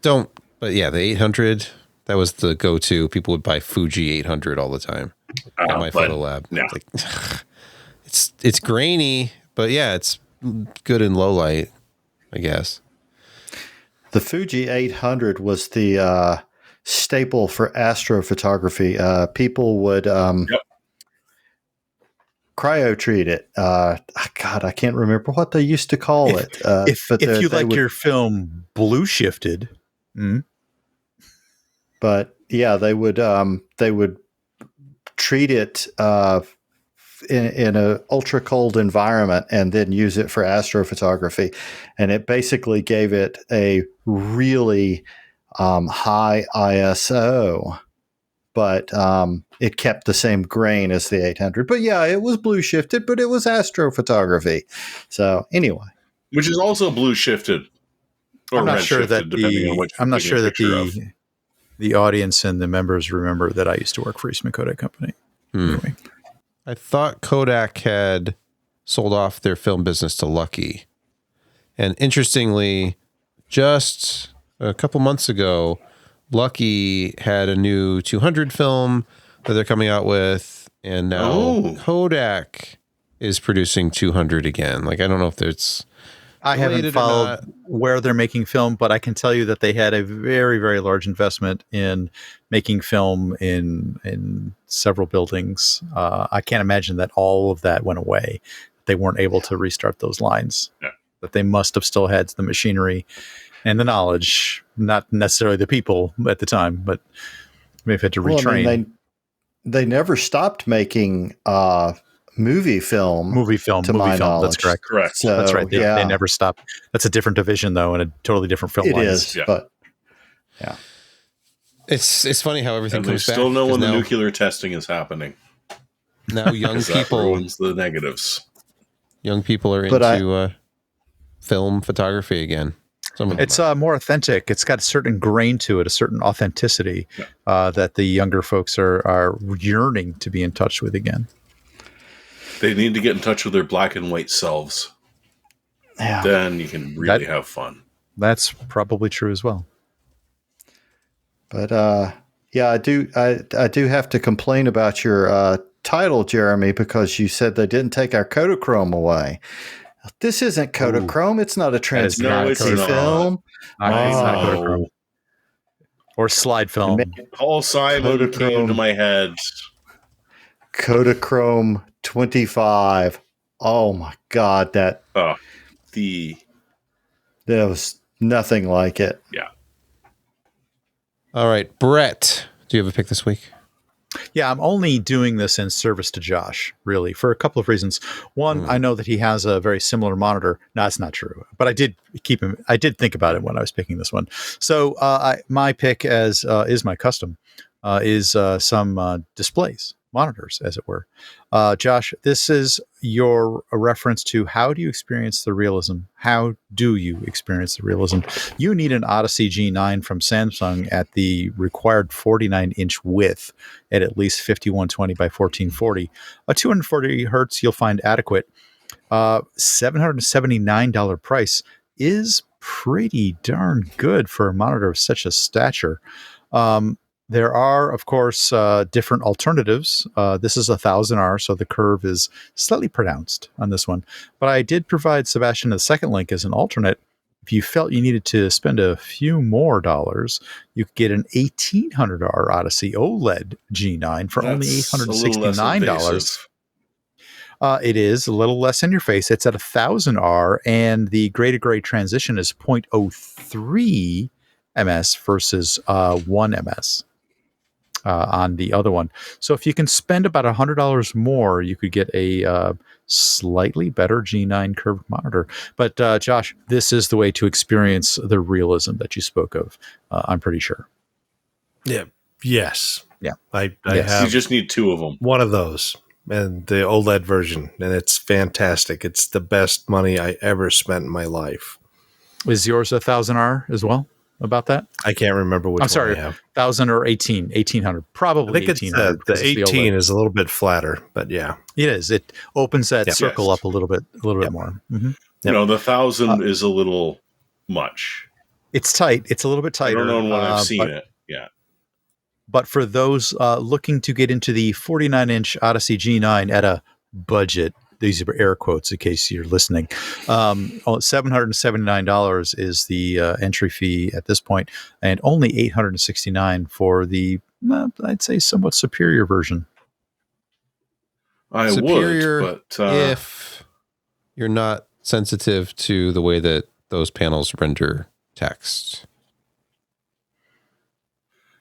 But yeah, the 800, that was the go-to. People would buy Fuji 800 all the time at my photo lab. Yeah. Like, it's grainy, but yeah, it's good in low light, I guess. The Fuji 800 was the staple for astrophotography. People would cryo-treat it. God, I can't remember what they used to call it. If you like your film blue shifted. But yeah, they would treat it in an ultra cold environment and then use it for astrophotography, and it basically gave it a really high ISO, but it kept the same grain as the 800. But yeah, it was blue shifted, but it was astrophotography. So anyway, which is also blue shifted. Or I'm not sure redshifted, that depending on which I'm not you're sure taking that a picture of. the audience and the members remember that I used to work for Eastman Kodak Company. Anyway, I thought Kodak had sold off their film business to Lucky. And interestingly, just a couple months ago, Lucky had a new 200 film that they're coming out with. And now Kodak is producing 200 again. Like, I don't know if it's... I haven't related or followed not. where they're making film, but I can tell you that they had a very, very large investment in making film in several buildings. I can't imagine that all of that went away. They weren't able to restart those lines. Yeah. That they must have still had the machinery and the knowledge, not necessarily the people at the time, but maybe had to retrain. Well, I mean, they never stopped making movie film. To my knowledge. That's correct. So, that's right. They never stopped. That's a different division, though, and a totally different film It lines. is, but yeah. It's funny how everything And they comes back. still know when the now, nuclear testing is happening. now young 'Cause that people ruins the negatives. young people are into film photography again. Some of them It's are. more authentic. It's got a certain grain to it, a certain authenticity that the younger folks are yearning to be in touch with again. They need to get in touch with their black and white selves. Yeah. Then you can really have fun. That's probably true as well. But yeah, I do have to complain about your title, Jeremy, because you said they didn't take our Kodachrome away. This isn't Kodachrome. It's not a transparency film. It's not Kodachrome. Or slide film. Paul Simon came into my head. Kodachrome 25. Oh my God, there was nothing like it. Yeah. All right, Brett, do you have a pick this week? Yeah, I'm only doing this in service to Josh, really, for a couple of reasons. One, I know that he has a very similar monitor. No, that's not true. But I did think about it when I was picking this one. So my pick, as is my custom, is some displays, monitors, as it were. Josh, this is your reference to how do you experience the realism? How do you experience the realism? You need an Odyssey G9 from Samsung at the required 49-inch width at least 5120 by 1440. A 240 hertz you'll find adequate. $779 price is pretty darn good for a monitor of such a stature. There are, of course, different alternatives. This is 1000R, so the curve is slightly pronounced on this one. But I did provide Sebastian the second link as an alternate. If you felt you needed to spend a few more dollars, you could get an 1800R Odyssey OLED G9 for only $869. It is a little less in your face. It's at 1000R, and the gray-to-gray transition is 0.03 ms versus 1 ms. On the other one. So if you can spend about $100 more, you could get a slightly better G9 curved monitor. But Josh, this is the way to experience the realism that you spoke of. I'm pretty sure. Yeah. Yes. Yeah. I Yes. have You just need two of them. one of those, and the OLED version, and it's fantastic. It's the best money I ever spent in my life. Is yours 1000R as well? About that? I can't remember which I'm sorry, one I have. 1000 or 1800. Probably I think it's 1800. the because it's 18 OLED. is a little bit flatter, but yeah. It is. It opens that Yep. circle Yes. up a little bit more. Mm-hmm. You know, the 1000 is a little much. It's tight. It's a little bit I tighter. don't know when I've seen but, it. Yeah. But for those looking to get into the 49-inch Odyssey G9 at a budget, these are air quotes in case you're listening, $779 is the entry fee at this point, and only $869 for the, I'd say, somewhat superior version. I Superior would, but if you're not sensitive to the way that those panels render text.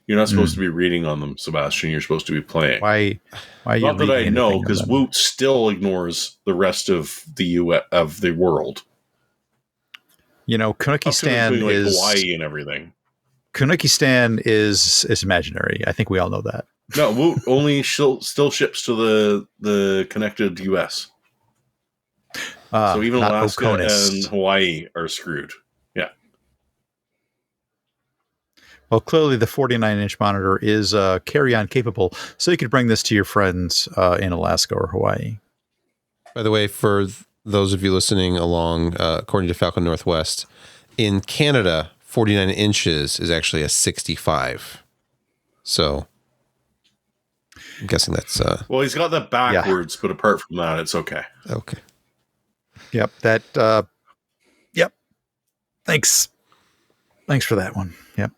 you're not supposed to be reading on them, Sebastian. You're supposed to be playing. Why are you Not that I reading know, anything on because them? Woot still ignores the rest of the of the world. You know, Kunukistan Including, like, is Hawaii and everything. Kunukistan is imaginary. I think we all know that. No, Woot only still ships to the connected U.S. So even not Alaska Oconus. and Hawaii are screwed. Yeah. Well, clearly the 49-inch monitor is carry-on capable, so you could bring this to your friends in Alaska or Hawaii. By the way, for those of you listening along, according to Falcon Northwest, in Canada, 49 inches is actually a 65. So I'm guessing that's... Well, he's got that backwards, but apart from that, it's okay. Okay. Yep, yep. Thanks for that one. Yep.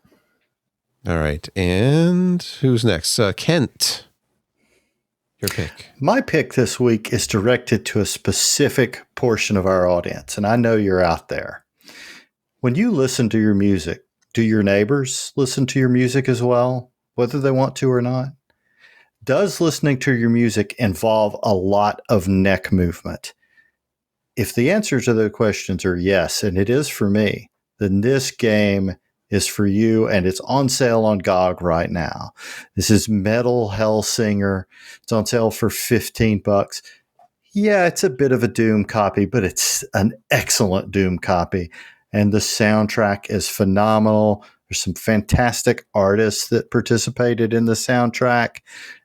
All right. And who's next? Kent. Your pick. My pick this week is directed to a specific portion of our audience, and I know you're out there. When you listen to your music, do your neighbors listen to your music as well, whether they want to or not? Does listening to your music involve a lot of neck movement? If the answer to those questions are yes, and it is for me, then this game is for you, and it's on sale on GOG right now. This is Metal Hellsinger. It's on sale for $15. Yeah, it's a bit of a Doom copy, but it's an excellent Doom copy. And the soundtrack is phenomenal. There's some fantastic artists that participated in the soundtrack.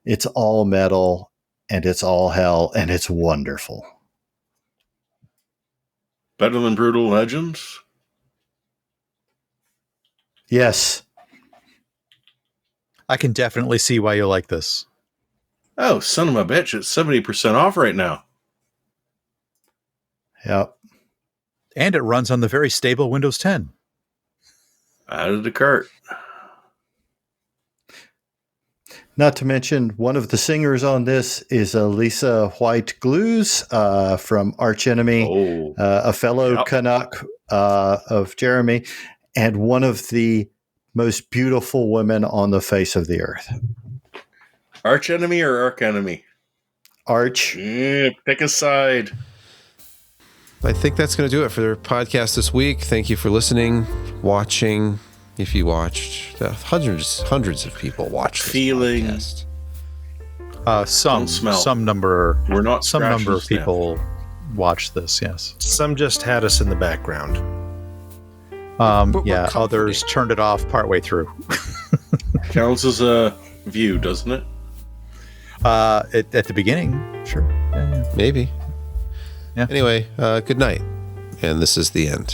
It's all metal, and it's all hell, and it's wonderful. Better than Brutal Legends? Yes. I can definitely see why you like this. Oh, son of a bitch. It's 70% off right now. Yep. And it runs on the very stable Windows 10. Added to cart. Not to mention, one of the singers on this is Lisa White Glues from Arch Enemy, a fellow Canuck of Jeremy, and one of the most beautiful women on the face of the earth. Arch Enemy or Arch Enemy? Arch. Pick a side. I think that's going to do it for the podcast this week. Thank you for listening, watching. If you watched, hundreds of people watched this Feeling. podcast. Some number. We're not some number of scratching people watched this. Yes. Some just had us in the background. Yeah. Others turned it off partway through. Counts as a view, doesn't it? At the beginning, sure. Yeah. Maybe. Yeah. Anyway, good night. And this is the end.